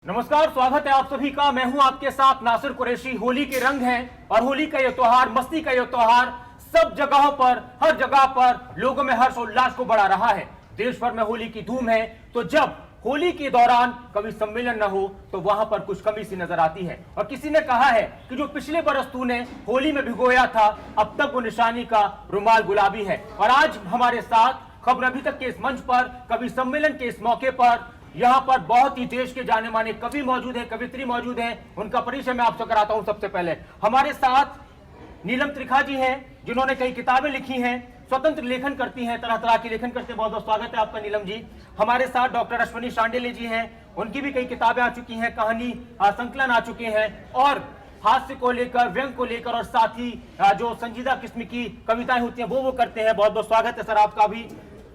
नमस्कार, स्वागत है आप सभी का। मैं हूं आपके साथ नासिर कुरैशी। होली के रंग हैं और होली का यह त्योहार, मस्ती का यह त्योहार सब जगहों पर, हर जगह पर लोगों में हर्ष उल्लास को बढ़ा रहा है। देश भर में होली की धूम है। तो जब होली के दौरान कभी सम्मेलन न हो तो वहां पर कुछ कमी सी नजर आती है। और किसी ने कहा है कि जो पिछले बरस तूने होली में भिगोया था, अब तक वो निशानी का रुमाल गुलाबी है। और आज हमारे साथ खबर अभी तक के इस मंच पर, कवि सम्मेलन के इस मौके पर, यहाँ पर बहुत ही देश के जाने माने कवि मौजूद हैं, कवित्री मौजूद हैं। उनका परिचय मैं आपसे कराता हूं। सबसे पहले हमारे साथ नीलम त्रिखा जी हैं, जिन्होंने कई किताबें लिखी हैं, स्वतंत्र लेखन करती हैं, तरह तरह की लेखन करते हैं। बहुत बहुत स्वागत है आपका नीलम जी। हमारे साथ डॉक्टर अश्विनी शांडिल्य जी हैं, उनकी भी कई किताबें आ चुकी हैं, कहानी संकलन आ चुके हैं, और हास्य को लेकर, व्यंग को लेकर, और साथ ही जो संजीदा किस्म की कविताएं होती हैं वो करते हैं। बहुत बहुत स्वागत है सर आपका भी।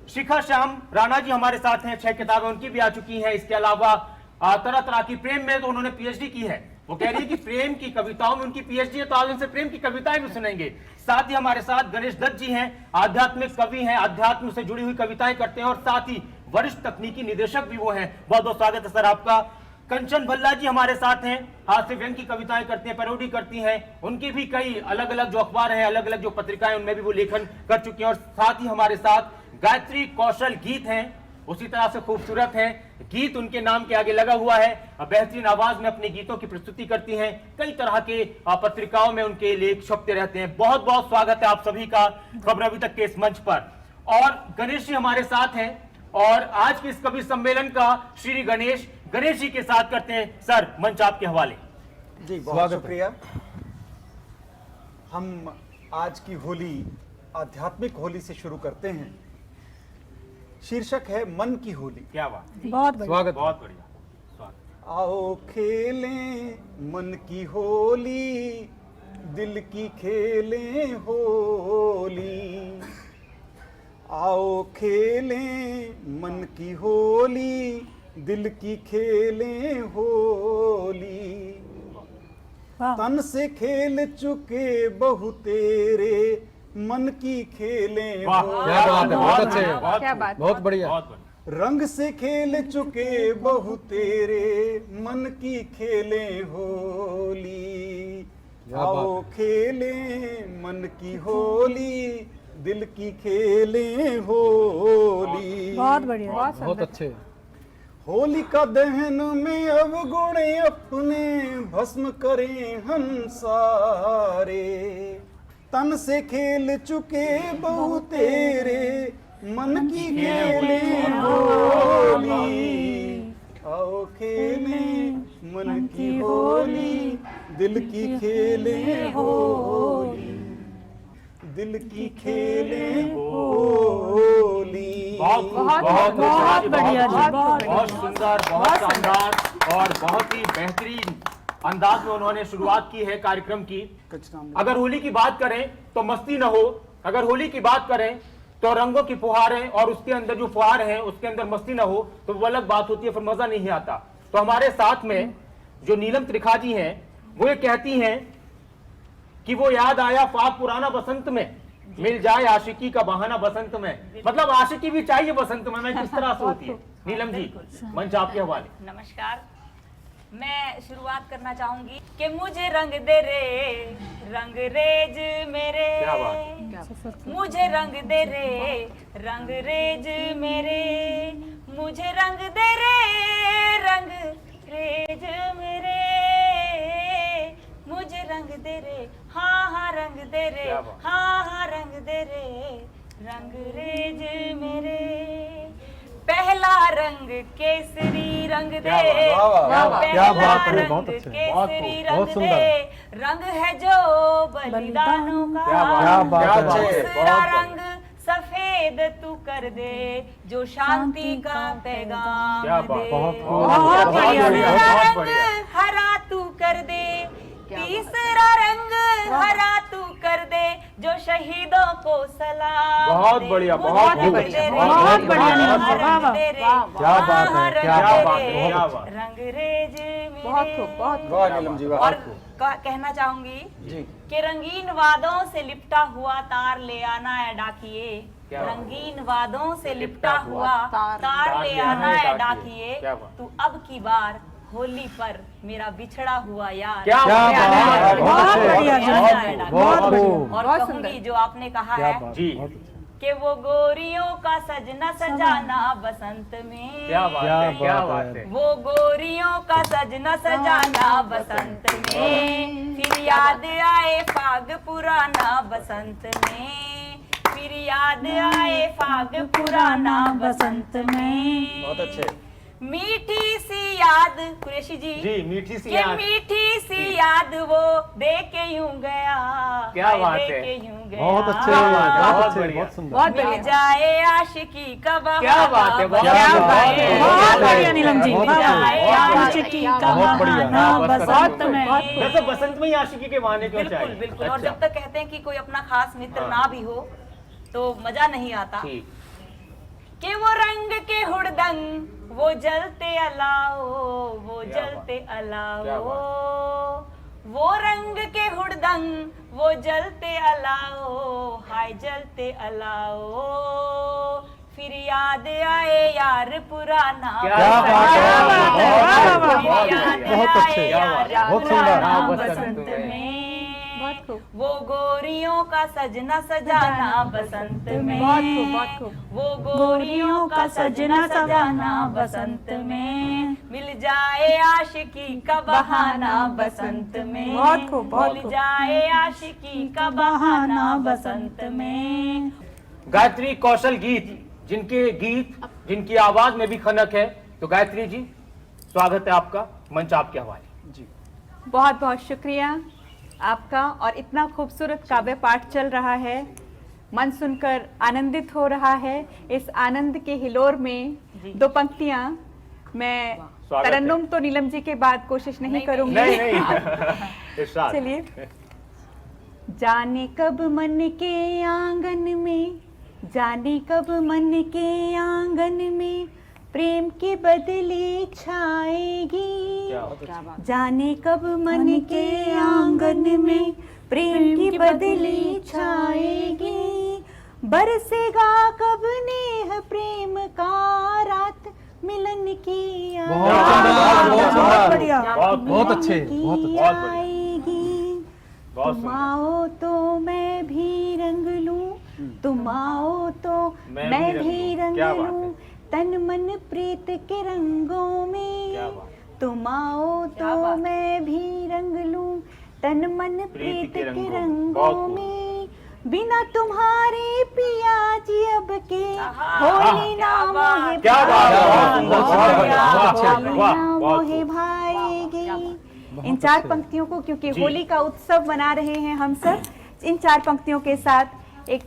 शिखा श्याम राणा जी हमारे साथ हैं, 6 किताबें उनकी भी आ चुकी हैं। इसके अलावा तरह तरह की, प्रेम में तो उन्होंने पीएचडी की है। वो कह रही है कि प्रेम की कविताओं में उनकी पीएचडी है, तो आज उनसे प्रेम की कविताएं भी सुनेंगे। साथ ही हमारे साथ गणेश दत्त जी हैं, आध्यात्मिक कवि हैं, अध्यात्म से जुड़ी हुई कविताएं करते हैं, और साथ ही वरिष्ठ तकनीकी निदेशक भी वो हैं। बहुत बहुत स्वागत है सर आपका। कंचन भल्ला जी हमारे साथ हैं, हास्य व्यंग की कविताएं करती हैं, पैरोडी करती हैं। उनकी भी कई अलग अलग जो अखबार हैं, अलग अलग जो पत्रिकाएं, उनमें भी वो लेखन कर चुकी हैं। और साथ ही हमारे साथ गायत्री कौशल गीत हैं, उसी तरह से खूबसूरत हैं, गीत उनके नाम के आगे लगा हुआ है। बेहतरीन आवाज में अपने गीतों की प्रस्तुति करती हैं, कई तरह के पत्रिकाओं में उनके लेख छपते रहते हैं। बहुत बहुत स्वागत है आप सभी का खबर अभी तक के इस मंच पर। और गणेश जी हमारे साथ हैं, और आज के इस कवि सम्मेलन का श्री गणेश जी के साथ करते हैं। सर, मंच आपके हवाले। जी बहुत शुक्रिया। हम आज की होली आध्यात्मिक होली से शुरू करते हैं। शीर्षक है मन की होली। क्या बात, बहुत बढ़िया, स्वागत, बहुत बढ़िया स्वागत। आओ खेलें मन की होली, दिल की खेलें होली। आओ खेलें मन की होली, दिल की खेलें होली। तन से खेल चुके बहु तेरे, मन की खेलें होली। क्या बात है, बहुत अच्छे, क्या बात, बहुत बढ़िया। रंग से खेल चुके बहु तेरे, मन की खेलें होली। आओ खेलें मन की होली, दिल की खेलें होली। बहुत बढ़िया, बहुत अच्छे। होलिका दहन में अवगुण अपने भस्म करें हम सारे। तन से खेल चुके बहु तेरे, मन की खेलें होली। आओ खेलें मन की होली, दिल की खेलें होली। दिल की खेलें होली। बहुत बढ़िया जी, बहुत सुंदर, बहुत शानदार और बहुत ही बेहतरीन अंदाज में उन्होंने शुरुआत की है कार्यक्रम की। अगर होली की बात करें तो मस्ती न हो, अगर होली की बात करें तो रंगों की फुहारें, और उसके अंदर जो फुहार है उसके अंदर मस्ती न हो तो वो अलग बात होती है, फिर मजा नहीं आता। तो हमारे साथ में जो नीलम त्रिखा जी हैं, वो ये कहती हैं कि वो याद आया ख्वाब पुराना बसंत में, मिल जाए आशिकी का बहाना बसंत में। मतलब आशिकी भी चाहिए बसंत में किस तरह से होती है। नीलम जी, मंच आपके हवाले। नमस्कार, मैं शुरुआत करना चाहूंगी कि मुझे रंग दे रे, रंग रेज मेरे। क्या बात। मुझे रंग दे रे, रंग रेज मेरे। मुझे रंग दे रे, रंग रेज मेरे। मुझे रंग दे रे, हाँ हाँ रंग दे रे, हाँ हाँ रंग दे रे, रंग रेज मेरे। पहला रंग केसरी रंग दे, पहला रंग केसरी रंग दे, रंग है जो बलिदानों का। दूसरा रंग सफेद तू कर दे, जो शांति का पैगाम दे। तीसरा रंग हरा तू कर दे, तीसरा रंग हरा तू कर दे, जो शहीदों को सलाम। बहुत बढ़िया, बहुत बढ़िया, बहुत बढ़िया। क्या बात है, क्या बात है। रंग रेज बहुत खूब, बहुत खूब। वाह नीलम जी, वाह। और कहना चाहूंगी कि रंगीन वादों से लिपटा हुआ तार ले आना है डाकिए। रंगीन वादों से लिपटा हुआ तार ले आना है डाकिए। तू अब की बार होली पर मेरा बिछड़ा हुआ यार। क्या क्या बात बात है। है, बहुत बढ़िया जी, बहुत बढ़िया। बहुत खूब। और बहुत कहूंगी सुंदर। जो आपने कहा क्या है बात, जी। बहुत अच्छा। कि वो गोरियों का सजना सजाना बसंत में। क्या बात क्या है, क्या बात बात है। है। वो गोरियों का सजना सजाना बसंत में, फिर याद आए फाग पुराना बसंत में, फिर याद आए फाग पुराना बसंत में। बहुत अच्छे। मीठी सी याद कुरैशी जी, जी, मीठी सी कि याद। मीठी सी याद वो दे के यूं गया, क्या हाय बात दे है। के यूं गया। बहुत अच्छे, क्या बात है, बहुत बहुत अच्छे, बढ़िया। बहुत सुंदर। बहुत मिल बढ़िया। जाए आशिकी का बहाना। क्या बात है, बहुत क्या बढ़िया। बात है। बहुत बढ़िया नीलम जी, बहुत बहुत बढ़िया। बढ़िया। बहुत आशिकी का बहुत बढ़िया। बहाना बसंत में। वैसे बसंत में ही आशिकी के बहाने क्यों बिल्कुल चाहिए? बिल्कुल। और अच्छा। जब तक कहते हैं कि कोई अपना खास मित्र हाँ। ना भी हो तो मजा नहीं आता। ठीक। कि वो रंग के हुड़दंग वो जलते अलाओ, वो क्या जलते क्या अलाओ, बात। वो रंग के हुड़दंग वो जलते अलाओ, हाय जलते अलाओ, फिर याद आए यार पुराना। क्या बात है, क्या बात है, वाह, वाह, फिर वाह। याद बहुत आए अच्छे, यार बहुत सुंदर। पुराना हाँ, बसंत में। में। बहुत खूब। वो गोरियों का सजना सजाना बसंत में। बहुत खूब, बहुत खूब। वो गोरियों का सजना सजाना बसंत में, मिल जाए आशिकी का बहाना बसंत में। बहुत खूब, बहुत मिल खूब। जाए आशिकी का बहाना बसंत में। गायत्री कौशल गीत, जिनके गीत जिनकी आवाज में भी खनक है। तो गायत्री जी, स्वागत है आपका, मंच आपके हवाले। जी। बहुत बहुत शुक्रिया आपका। और इतना खूबसूरत काव्य पाठ चल रहा है, मन सुनकर आनंदित हो रहा है। इस आनंद के हिलोर में दो पंक्तियां मैं स्वागत है। तरन्नुम तो नीलम जी के बाद कोशिश नहीं करूंगी। नहीं नहीं इरशाद। चलिए। जाने कब मन के आंगन में, जाने कब मन के आंगन में प्रेम की बदली छाएगी। क्या जाने कब मन के आंगन में प्रेम की बदली छाएगी। बरसेगा कब नेह प्रेम का रात मिलन की बहुत सुंदर, बहुत सुंदर। बढ़िया। बहुत अच्छे, बहुत अच्छे। बहुत बढ़िया। आएगी। बहुत तुम सुंदर। आओ तो मैं भी रंग लूं, तुम आओ तो मैं भी रंग क्या बात लूं, है। तन मन प्रीत के रंगों में। क्या बात। तुम आओ क्या तो बात। मैं भी रंग लूं, तन मन प्रीत के बहुत रंगों खूब। में। बिना तुम्हारे पिया जी अब के आहा। होली ना क्या बात। मोहे क्या बात है, बहुत भाएगी। सुंदर, बहुत बढ़िया, बहुत अच्छे। होली वाह, ना बहुत मोहे खूब। भाएगी। इन चार अच्छे। पंक्तियों को, क्योंकि जी। होली का उत्सव मना रहे हैं हम सब, इन चार पंक्तियों के साथ एक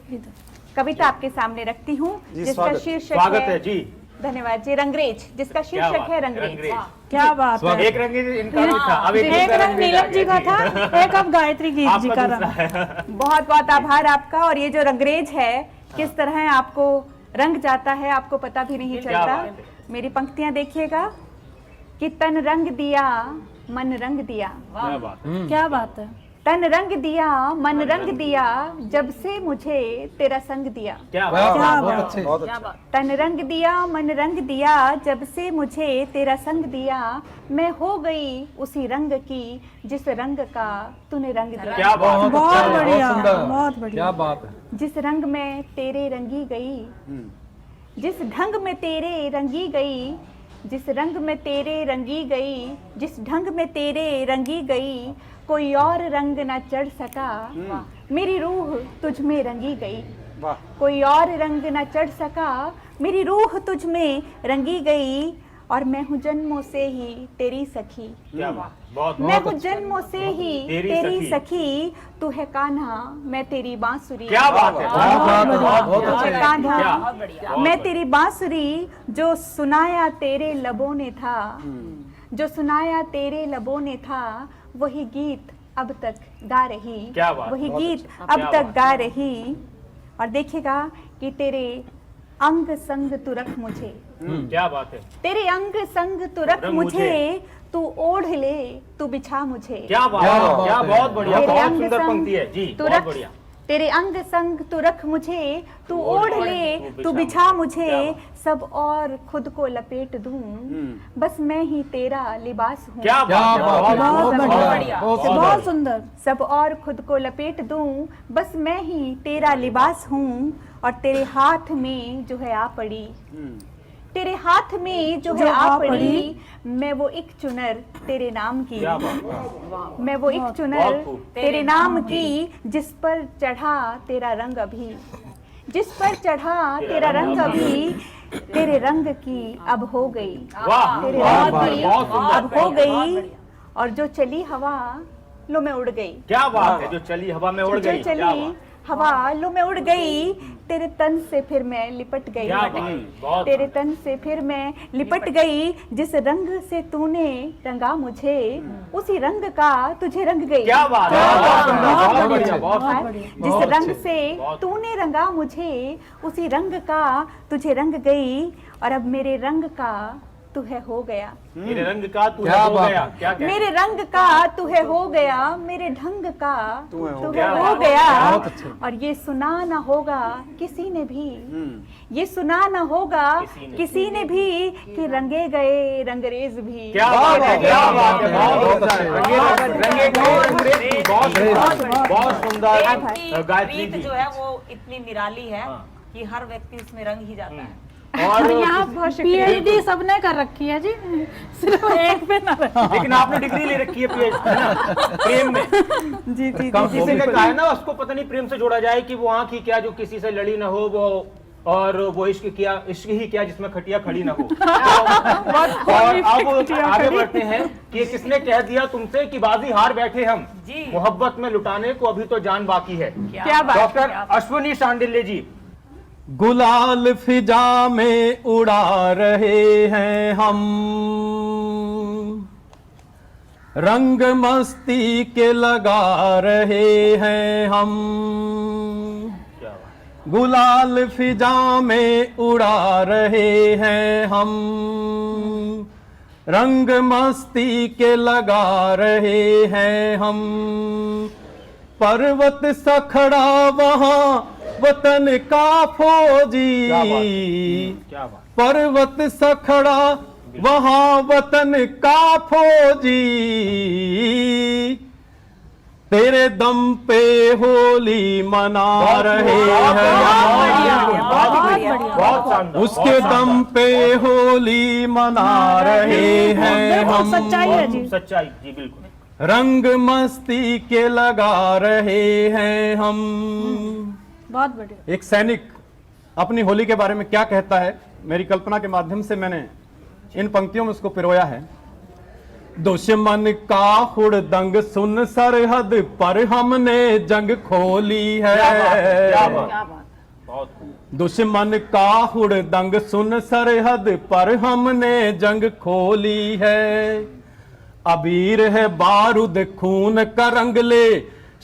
कविता आपके सामने रखती हूँ जी, जिसका स्वागत। शीर्षक स्वागत है जी। धन्यवाद जी, रंगरेज, जिसका क्या शीर्षक बात है है, रंगरेज। रंगरेज। क्या बात स्वागत। एक रंग इनका भी था, अब एक एक दूसरा रंग भी नीलम आ जी गया, का था, एक अब गायत्री गीत जी आपका का दूसरा रंग। है। बहुत बहुत आभार आपका। और ये जो रंगरेज है, किस तरह आपको रंग जाता है आपको पता भी नहीं क्या चलता। बात है। मेरी पंक्तियां देखिएगा कि तन रंग दिया मन रंग दिया, क्या बात है। क्या बात है, तन रंग दिया मन रंग दिया, जब से मुझे तेरा संग दिया। क्या वाह, बात है। बहुत अच्छे। बहुत अच्छा। तन रंग दिया मन रंग दिया, जब से मुझे तेरा संग दिया, मैं हो गई उसी रंग की जिस रंग का तूने रंग दिया। क्या बात है। बहुत अच्छा, बढ़िया, बहुत सुंदर। बहुत बढ़िया। क्या बात है। जिस रंग में तेरे रंगी गई, जिस ढंग में तेरे रंगी गई, जिस रंग में तेरे रंगी गई, जिस ढंग में तेरे रंगी गई, कोई और रंग न चढ़ सका, मेरी रूह तुझ में रंगी गई। वाह। कोई और रंग न चढ़ सका, मेरी रूह तुझ में रंगी गई, और मैं हूँ जन्मों से ही तेरी सखी। क्या बात, बहुत मैं बहुत हूँ जन्मों से ही तेरी तेरी सखी। सखी, तू है कान्हा मैं तेरी बांसुरी। क्या बात है। बहुत बात है, बहुत तू अच्छे। है कान्हा क्या? बहुत बढ़िया। बहुत मैं बढ़िया। तेरी बांसुरी, जो सुनाया तेरे लबों ने था, जो सुनाया तेरे लबों ने था, वही गीत अब तक गा रही। क्या बात, वही बहुत गीत अच्छा। अब क्या तक बात। गा रही। और देखिएगा कि तेरे अंग संग तू रख मुझे, क्या बात है। तेरे अंग संग तू रख रख मुझे, मुझे। तू ओढ़ ले तू बिछा मुझे। क्या बात क्या है। बात क्या है। बहुत बढ़िया, तेरे बहुत अंग सुंदर संग पंक्ति है जी, तू बहुत रख बढ़िया। तेरे अंग संग तू रख मुझे, तू ओढ़ ले, तू बिछा मुझे, सब और खुद को लपेट दूं, बस मैं ही तेरा लिबास हूँ। क्या बात है, बहुत बढ़िया। बहुत सुंदर। सब और खुद को लपेट दूं, बस मैं ही तेरा लिबास हूँ, और तेरे हाथ में जो है आ पड़ी, तेरे हाथ में जो है आ पड़ी, मैं वो एक चुनर तेरे नाम की, क्या बात है। मैं वो एक चुनर बहुत खूब। तेरे नाम की, जिस पर चढ़ा तेरा रंग अभी, जिस पर चढ़ा तेरा रंग अभी, तेरे रंग की अब हो गई, वाह, तेरे बहुत रंग की बहुत सुंदर। अब हो गई, और जो चली हवा लो मैं उड़ गई, क्या बात है, जो चली हवा में उड़ जो गई। क्या चली बात। हवा लो मैं उड़ गई, तेरे तन से फिर मैं लिपट गई, क्या बात है, बहुत तेरे तन से फिर मैं लिपट गई, जिस रंग से तूने रंगा मुझे, उसी रंग का तुझे रंग गई। क्या बात है, बहुत सुंदर, बहुत बढ़िया, बहुत हाँ, सुंदर। जिस रंग से बहुत। तूने रंगा मुझे, उसी रंग का तुझे रंग गई, और अब मेरे रंग का तू है हो गया, मेरे रंग का तू क्या है हो बात गया। है। क्या कहते मेरे रंग का तू है हो गया, मेरे ढंग का तू है हो तू गया। है हो गया, बहुत अच्छे। और ये सुना ना होगा किसी ने भी, ये सुना ना होगा किसी ने भी, कि रंगे गए रंगरेज भी। क्या बात है, क्या बात है, बहुत बहुत सुंदर। अच्छे। रंगे गए अंग्रेज, बहुत सुंदर, बहुत सुंदर। प्रेम गायत्री की रीत जी। जो है वो इतनी निराली है हाँ। कि हर व्यक्ति उसमें रंग ही जाता है। और यहाँ पीएचडी सबने कर रखी है जी, सिर्फ एक पे ना रहे। लेकिन आपने डिग्री ले रखी है PhD ना, प्रेम में। जी जी किसी ने कहा है ना, उसको पता नहीं प्रेम से जोड़ा जाए कि वो आंख ही क्या जो किसी से लड़ी ना हो, वो और वो इश्क किया, इश्क ही क्या जिसमें खटिया खड़ी ना हो। और अब आगे बढ़ते हैं कि किसने कह दिया तुमसे कि बाजी हार बैठे हम, जी। मोहब्बत में लुटाने को अभी तो जान बाकी है। क्या बात, डॉक्टर क्या बात। अश्विनी शांडिल्य जी। गुलाल फिजा में उड़ा रहे हैं हम, रंग मस्ती के लगा रहे हैं हम, गुलाल फिजा में उड़ा रहे हैं हम, रंग मस्ती के लगा रहे हैं हम, पर्वत सखड़ा वहां वतन का फौजी, क्या बात। पर्वत सखड़ा वहां वतन का फौजी, तेरे दम पे होली मना रहे हैं, बहुत शानदार। उसके दम पे होली मना रहे हैं हम, सच्चाई है जी। सच्चाई जी, बिल्कुल। रंग मस्ती के लगा रहे हैं हम। बहुत बढ़िया। एक सैनिक अपनी होली के बारे में क्या कहता है, मेरी कल्पना के माध्यम से मैंने इन पंक्तियों में उसको पिरोया है। दुश्मन का हुड़दंग सुन सरहद पर हमने जंग खोली है, क्या बात। बहुत दुश्मन का हुड़दंग सुन सरहद पर हमने जंग खोली है, अबीर है बारूद खून का रंग ले,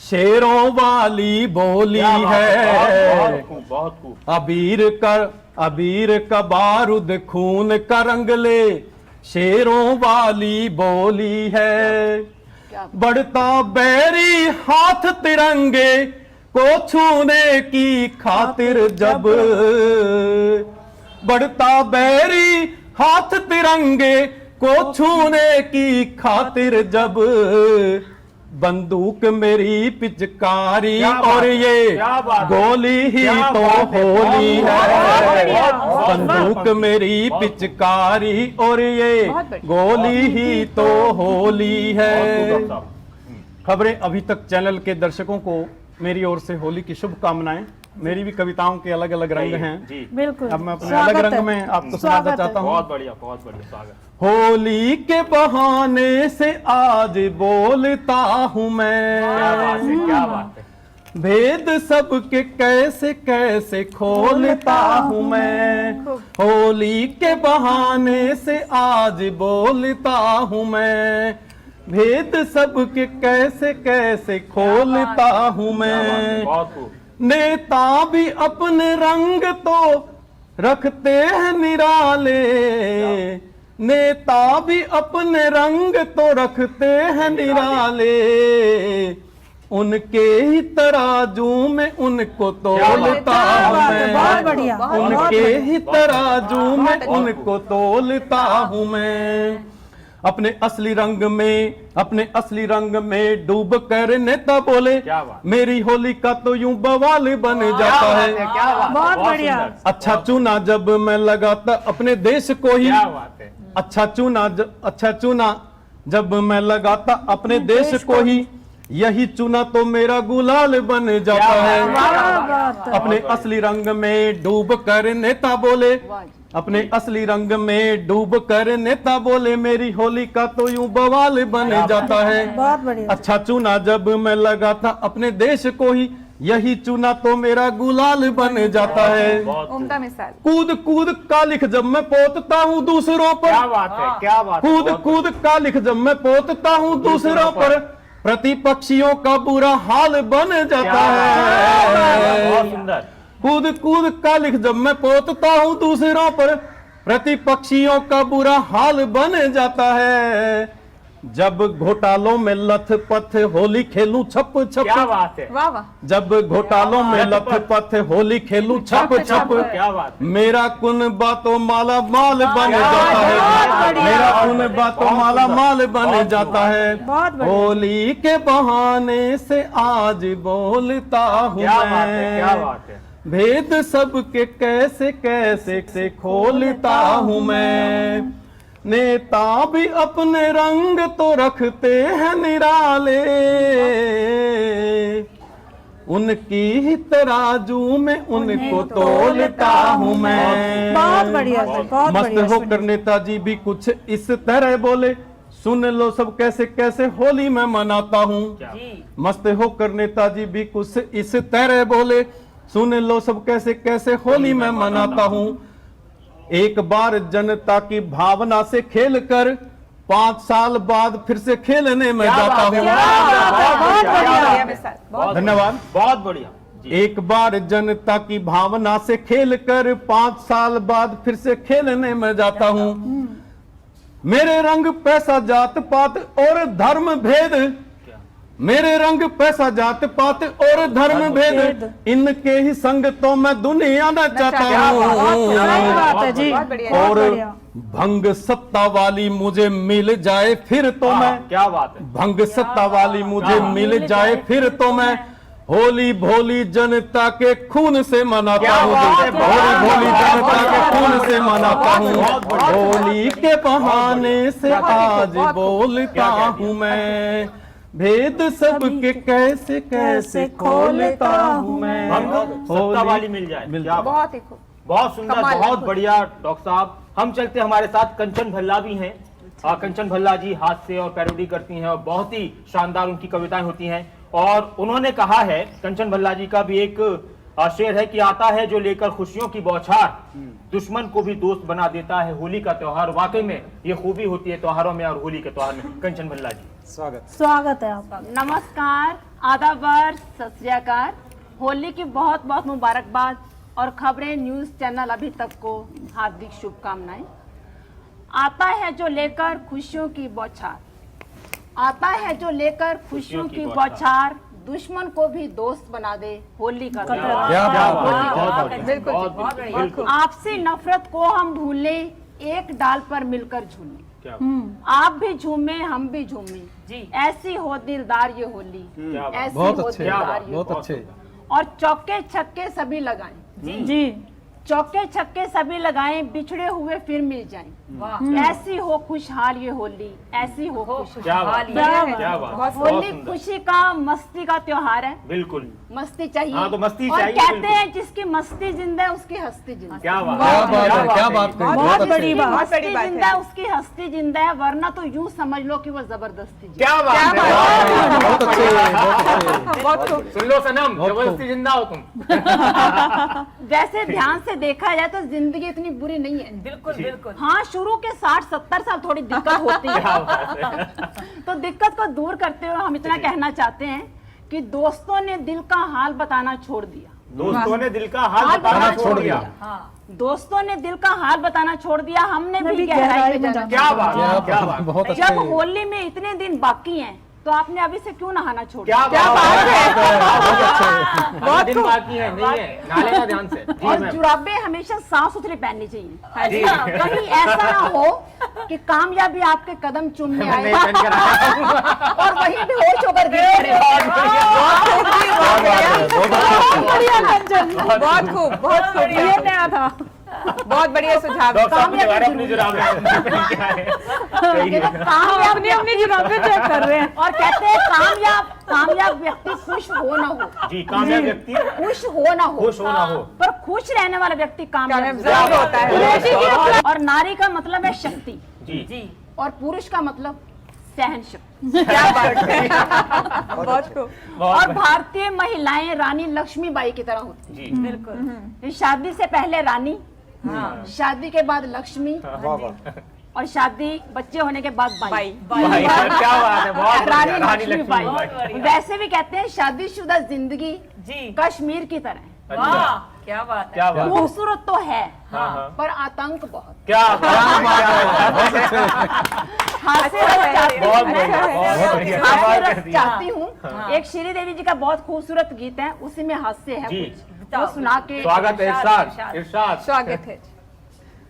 शेरों वाली बोली है, बहुत खूब। अबीर का बारूद खून का रंग ले, शेरों वाली बोली है, बढ़ता बैरी हाथ तिरंगे को छूने की खातिर जब, बढ़ता बैरी हाथ तिरंगे को छूने की खातिर जब, बंदूक मेरी पिचकारी क्या बात और है, ये क्या बात है, गोली ही क्या तो बात है, होली बहुत बढ़िया, है, बहुत बंदूक बढ़िया। मेरी बहुत पिचकारी और ये गोली ही तो होली है। खबरें अभी तक चैनल के दर्शकों को मेरी ओर से होली की शुभकामनाएं। मेरी भी कविताओं के अलग अलग रंग हैं, जी, बिल्कुल। अब मैं अपने स्वागत अलग रंग है। में आपको स्वागत सुनाना है। चाहता हूँ। बहुत बढ़िया, बहुत बढ़िया, स्वागत। होली के बहाने से आज बोलता हूँ क्या बात मैं, है, क्या बात है। भेद सबके कैसे कैसे खोलता हूँ मैं, होली के बहाने से आज बोलता हूँ मैं, भेद सबके कैसे कैसे खोलता हूँ मैं, बहुत खूब। नेता भी अपने रंग तो रखते हैं निराले, नेता भी अपने रंग तो रखते हैं निराले, उनके ही तराजू में उनको तोलता हूँ मैं, बहुत बढ़िया, उनके ही तराजू में उनको तोलता हूँ मैं। अपने असली रंग में डूब कर नेता बोले, क्या बात। मेरी होली का तो यूं बवाल बन जाता है। क्या बात, बहुत बढ़िया। सुंदर। अच्छा चुना जब मैं लगाता अपने देश को ही, क्या बात है। अच्छा चुना जब मैं लगाता अपने देश को ही, यही चुना तो मेरा गुलाल बन जाता है। अपने असली रंग में डूब कर नेता बोले, अपने असली रंग में डूब कर नेता बोले, मेरी होली का तो यूं बवाल बन जाता है। बहुत बढ़िया। अच्छा चुना जब मैं लगाता अपने देश को ही, यही चुना तो मेरा गुलाल बन जाता है। उम्दा मिसाल। कूद कूद का लिख जब मैं पोतता हूँ दूसरों पर, क्या बात है, क्या बात है। कूद कूद का लिख जब मैं पोतता हूँ दूसरों पर, प्रतिपक्षियों का बुरा हाल बन जाता है। बहुत सुंदर। कूद कूद का लिख जब मैं पोतता हूँ दूसरों पर, प्रतिपक्षियों का बुरा हाल बन जाता है। जब घोटालों में लथ पथ होली खेलूं छप छप, क्या बात है। वाह वाह। जब घोटालों में लथ पथ होली खेलूं छप छप, क्या बात है। मेरा कुन बातों माला माल बन जाता है। मेरा कुन बातों माला माल बन जाता है। बहुत बढ़िया। होली के बहाने से आज बोलता हूँ क्या बात है, क्या मैं, बात है। भेद सबके कैसे कैसे से खोलता हूँ मैं। नेता भी अपने रंग तो रखते हैं निराले, उनकी ही तराजू में उनको तोलता हूँ मैं। बहुत बढ़िया सर, बहुत मस्त बढ़िया। होकर नेताजी भी कुछ इस तरह बोले, सुन लो सब कैसे कैसे होली मैं मनाता हूँ। जी मस्त होकर नेताजी भी कुछ इस तरह बोले, सुन लो सब कैसे कैसे होली मैं मनाता हूँ। एक बार जनता की भावना से खेलकर 5 साल बाद फिर से खेलने में जाता हूँ। बहुत बढ़िया। मिसाल। बहुत धन्यवाद। बहुत बढ़िया जी। एक बार जनता की भावना से खेलकर 5 साल बाद फिर से खेलने में जाता हूँ। मेरे रंग पैसा जात पात और धर्म भेद, मेरे रंग पैसा जात पात और धर्म भेद, इनके ही संग तो मैं दुनिया में चाहता हूँ। सही बात है जी। बहुत बढ़िया। बहुत और बढ़िया। भंग सत्ता वाली मुझे मिल जाए फिर तो मैं, क्या बात है। भंग सत्ता वाली मुझे मिल जाए फिर तो मैं, होली भोली जनता के खून से मनाता क्या हूँ। बात है, होली भोली जनता के खून से मनाता हूँ। बहुत बढ़िया। होली के बहाने से आज बोलता हूँ मैं, भेद सबके कैसे कैसे खोलता हूँ मैं। भंग सत्ता वाली मिल जाए। क्या बात। बहुत ही खूब। बहुत सुंदर, कमाल। बहुत बढ़िया डॉक्टर साहब। हम चलते, हमारे साथ कंचन भल्ला भी हैं। कंचन भल्ला जी हास्य और पैरोडी करती हैं और बहुत ही शानदार उनकी कविताएं होती हैं। और उन्होंने कहा है, कंचन भल्ला जी का भी एक शेर है कि आता है जो लेकर खुशियों की बौछार, दुश्मन को भी दोस्त बना देता है होली का त्योहार। वाकई में ये खूबी होती है त्योहारों में और होली के त्योहार में। कंचन भल्ला जी स्वागत है आपका। नमस्कार, आदाब, सत श्री अकाल। होली की बहुत बहुत मुबारकबाद और खबरें न्यूज चैनल अभी तक को हार्दिक शुभकामनाएं। आता है जो लेकर खुशियों की बौछार, आता है जो लेकर खुशियों की बौछार, दुश्मन को भी दोस्त बना दे होली का त्योहार। बिल्कुल बहुत बहुत बढ़िया। बिल्कुल। आपसी नफरत को हम भूले, एक डाल पर मिलकर झूले। क्या आप भी झूमे हम भी झूमे, जी। ऐसी हो दिलदार ये होली, क्या बात। ऐसी बहुत हो अच्छे, दिलदार ये बहुत होली। अच्छे। और चौके छक्के सभी लगाएं, जी। चौके छक्के सभी लगाएं, बिछड़े हुए फिर मिल जाएं। ऐसी हो खुशहाल ये होली, ऐसी हो खुशहाल। क्या बात। क्या बात। बहुत होली सुंदर। खुशी का मस्ती का त्योहार है, बिल्कुल। मस्ती चाहिए। हाँ, तो मस्ती और चाहिए, कहते बिल्कुल। हैं जिसकी मस्ती जिंदा है उसकी हस्ती जिंदा है। क्या बात। क्या बात है, क्या बात है। है। बहुत अच्छे। बड़ी बात। बहुत बड़ी हस्ती बात जिंदा है। है उसकी हस्ती जिंदा है, वरना तो यूं समझ लो कि वो जबरदस्ती जिंदा क्या बात है। बहुत अच्छे, बहुत अच्छे। बहुत खूब। सुन लो सनम, जबरदस्ती जिंदा हो तुम। है। वैसे ध्यान से देखा जाए तो जिंदगी इतनी बुरी नहीं है। बिल्कुल बिल्कुल। हाँ, शुरू के 60-70 साल थोड़ी दिक्कत होती क्या है। बात है। तो दिक्कत को दूर करते हुए हम इतना कहना चाहते हैं कि दोस्तों ने दिल का हाल बताना छोड़ दिया। दोस्तों ने दिल का हाल बताना छोड़ दिया। दोस्तों ने दिल का हाल बताना छोड़ दिया, हमने भी भी गहराई गहराई में में जाना। क्या बात है, क्या बात। बहुत अच्छे। जब होली में इतने दिन बाकी हैं तो तो आपने अभी से क्यों नहाना छोड़ क्या दिया? बात है, बहुत दिन बाकी है, नहीं है, नाले का ध्यान से जी और मैम। जुराबे हमेशा साफ सुथरी पहननी चाहिए। जी। कहीं ऐसा ना हो कि कामयाबी आपके कदम चूमने आए नहीं पहन कर आया। और वहीं बेहोश होकर गिर पड़े। बढ़िया कंचन, बहुत खूब ये नया था। बहुत बढ़िया सुझाव। डॉक्टर साहब ने दोबारा अपनी जुराबें पहन के आए। सही है। कामयाब अपनी अपनी जुराबें चेक कर रहे हैं। और कहते हैं कामयाब व्यक्ति खुश हो ना हो, जी, कामयाब व्यक्ति खुश हो ना हो, खुश हो ना हो। पर खुश रहने वाला व्यक्ति कामयाब जरूर होता है। और नारी का मतलब है शक्ति, जी और पुरुष का मतलब सहन शक्ति। क्या बात है, बहुत खूब। और भारतीय महिलाएं रानी लक्ष्मीबाई की तरह होती जी बिल्कुल। शादी से पहले रानी, शादी के बाद लक्ष्मी, वाह वाह। और शादी बच्चे होने के बाद बाई। भाई साहब, क्या बात है, बहुत बढ़िया, रानी रानी लक्ष्मीबाई। लक्ष्मीबाई। वैसे भी कहते हैं शादीशुदा जिंदगी जी कश्मीर की तरह है। वाह क्या बात है। क्या बात है। खूबसूरत तो है, हाँ। पर आतंक बहुत। क्या बात है। हास्य रस चाहती बहुत हूँ। बढ़िया, बहुत बढ़िया, हास्य कमाल रस कर दिया। चाहती हूँ। एक श्री देवी जी का बहुत खूबसूरत गीत है, उसी में हास्य है जी। कुछ, वो सुना के। स्वागत है, इरशाद इरशाद। स्वागत है।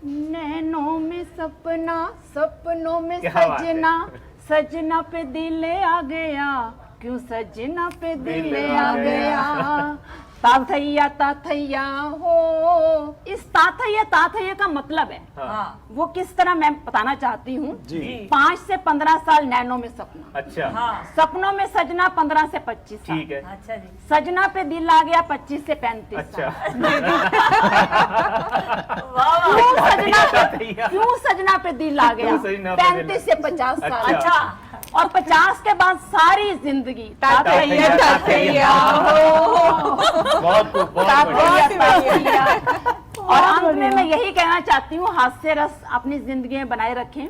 नैनों में सपना, सपनों में क्या बात है। सजना, सजना पे दिल आ गया, क्यों सजना पे दिल आ गया। ताथैया हो, इस ताथैया का मतलब है, हाँ वो किस तरह मैं बताना चाहती हूँ। जी 5 से 15 साल नैनों में सपना, अच्छा हाँ सपनों में सजना 15 से 25 साल, ठीक है। अच्छा जी। सजना पे दिल आ गया 25 से 35 अच्छा साल। वाह वाह। क्यों सजना पे दिल आ गया क्यों सजना पे दिल? 35 से 50 साल। अच्छा। अच्छा और 50 के बाद सारी जिंदगी ताथैया हो। बहुत खूब, बहुत बढ़िया। और अंत में मैं यही कहना चाहती हूँ, हास्य रस अपनी जिंदगी में बनाए रखें,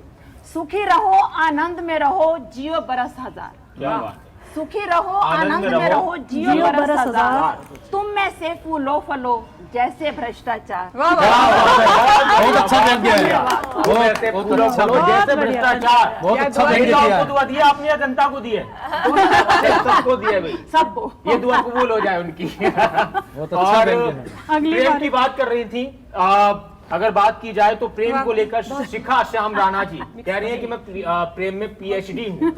सुखी रहो, आनंद में रहो, जियो बरस हजार। क्या बात है। सुखी रहो, आनंद में रहो, जियो बरस हजार। तुम में से फूलो फलो जैसे भ्रष्टाचार। बहुत अच्छा व्यंग्य है। ऐसे बहुत फूलों अच्छा फलों जैसे भ्रष्टाचार। बहुत अच्छा ये व्यंग्य तो किया आपको है। दुआ दिया आपने या जनता को दी है? सबको दिया भाई, सबको। ये दुआ कबूल हो जाए उनकी। बहुत अच्छा और व्यंग्य है। अगली प्रेम बारी। की बात कर रही थी। अगर बात की जाए तो प्रेम को लेकर शिखा श्याम राणा जी कह रही है कि मैं प्रेम में PhD हूँ।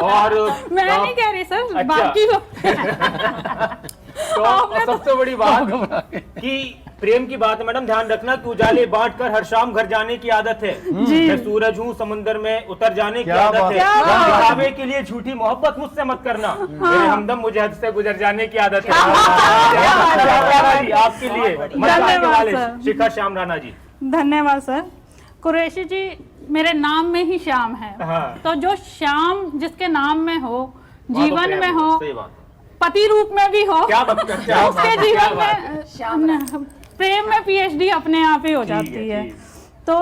और मैं नहीं कह रही सर, अच्छा। बाकी लोग। तो सबसे बड़ी बात कि प्रेम की बात है मैडम, ध्यान रखना कि उजाले बांट कर हर शाम घर जाने की आदत है। मैं सूरज हूँ, समुंदर में उतर जाने की क्या आदत बात है। है, क्या बात है। दिखावे के लिए झूठी मोहब्बत मुझसे मत करना, मेरे हमदम मुझे हद से गुजर जाने की आदत है। जी, आपके लिए मजा आने धन्यवाद वाले सर। शिखा श्याम राणा जी। धन्यवाद सर। कुरैशी जी, मेरे नाम में ही श्याम है। हाँ। तो जो श्याम जिसके नाम में हो, वहाँ तो जीवन प्रेम में है, हो, सही बात है। पति रूप में भी हो, क्या बात करते हैं आप? उसके क्या जीवन बात है? में प्रेम में PhD अपने आप ही हो जाती है। ठीक। तो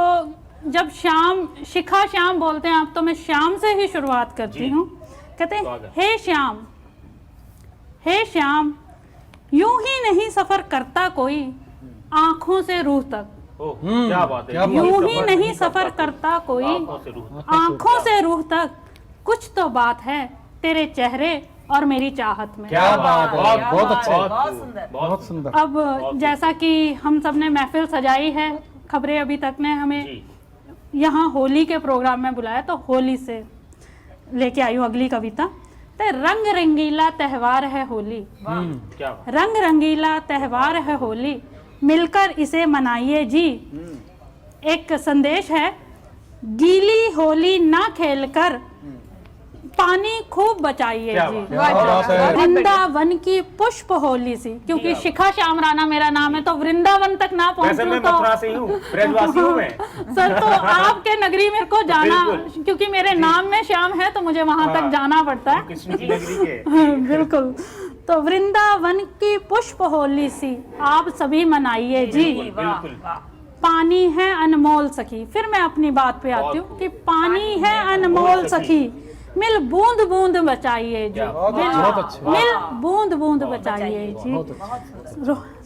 जब श्याम, शिखा श्याम बोलते हैं आप, तो मैं श्याम से ही शुरुआत करती जी। हूँ। कहते हैं, स्वागत। हे श्याम, यूं ही नहीं सफर करता कोई आंखों से रूह तक, ओह, क्या बात है। क्या बात यूं ही नहीं सफर करता कोई आंखों से रूह तक। आंखों से रूह तक, कुछ तो बात है तेरे चेहरे और मेरी चाहत में। क्या बात है, बहुत- बहुत अच्छे, बहुत सुंदर। बहुत सुंदर। अब जैसा कि हम सब ने महफिल सजाई है, खबरें अभी तक ने हमें जी, यहाँ होली के प्रोग्राम में बुलाया, तो होली से लेके आई हूँ अगली कविता। तो रंग रंगीला त्योहार है होली, क्या बात। रंग रंगीला त्योहार है होली, मिलकर इसे मनाइए जी। एक संदेश है, गीली होली ना खेलकर पानी खूब बचाइए क्या जी। बात क्या बात है। वृंदावन की पुष्प होली सी, क्योंकि शिखा श्याम राणा मेरा नाम है, तो वृंदावन तक ना वैसे पहुंचूं मैं तो मथुरा से ही हूँ, ब्रजवासी हूँ मैं। सर, तो आपके नगरी मेरे को जाना, बिल्कुल। क्योंकि मेरे नाम में श्याम है, तो मुझे वहां हाँ। तक जाना पड़ता है। कृष्ण की नगरी के। बिल्कुल। तो वृंदावन की पुष्प होली सी आप सभी मनाइए जी। बिल्कुल। पानी है अनमोल सखी, फिर मैं अपनी बात पे आती हूँ कि पानी है अनमोल सखी, मिल बूंद बूंद बचाइए जी। बहुत अच्छे। मिल बूंद बूंद बचाइए जी।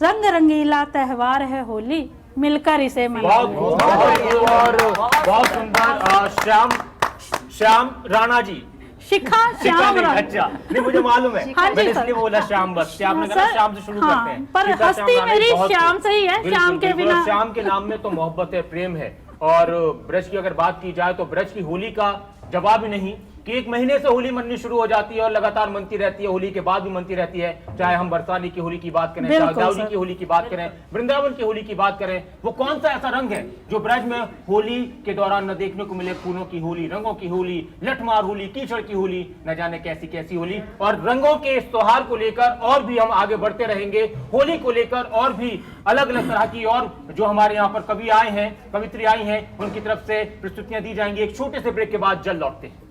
रंग रंगीला त्योहार है होली, मिलकर इसे बहुत मनाइए। खूब, बहुत खूब और बहुत सुंदर। श्याम राणा जी, शिखा शिखा श्याम नहीं, रंग। अच्छा नहीं मुझे मालूम है, हाँ जी, मैंने सर। इसलिए बोला श्याम बस, कि आपने कहा सर, श्याम से शुरू हाँ, करते हैं। पर शिखा हस्ती श्याम मेरी रानी बहुत श्याम खूब। से ही है, बिल्कुल, श्याम के बिल्कुल, बिना। और श्याम के नाम में तो मोहब्बत है, प्रेम है। और ब्रज की अगर बात की जाए तो ब्रज की होली का जवाब ही नहीं कि एक महीने से होली मननी शुरू हो जाती है और लगातार मनती रहती है, होली के बाद भी मनती रहती है। चाहे हम बरसाने की होली की बात करें, चाहे बिल्कुल, दाऊदी सर। की होली की बात करें, वृंदावन की होली की बात करें, वो कौन सा ऐसा रंग है जो ब्रज में होली के दौरान न देखने को मिले? फूलों की होली, रंगों की होली, लठमार होली, कीचड़ की होली, न जाने कैसी कैसी होली। और रंगों के इस त्योहार को लेकर और भी हम आगे बढ़ते रहेंगे, होली को लेकर और भी अलग अलग तरह की, और जो हमारे यहाँ पर कवि आए हैं, कवित्री आई हैं, उनकी तरफ से प्रस्तुतियां दी जाएंगी। एक छोटे से ब्रेक के बाद जल्द लौटते हैं।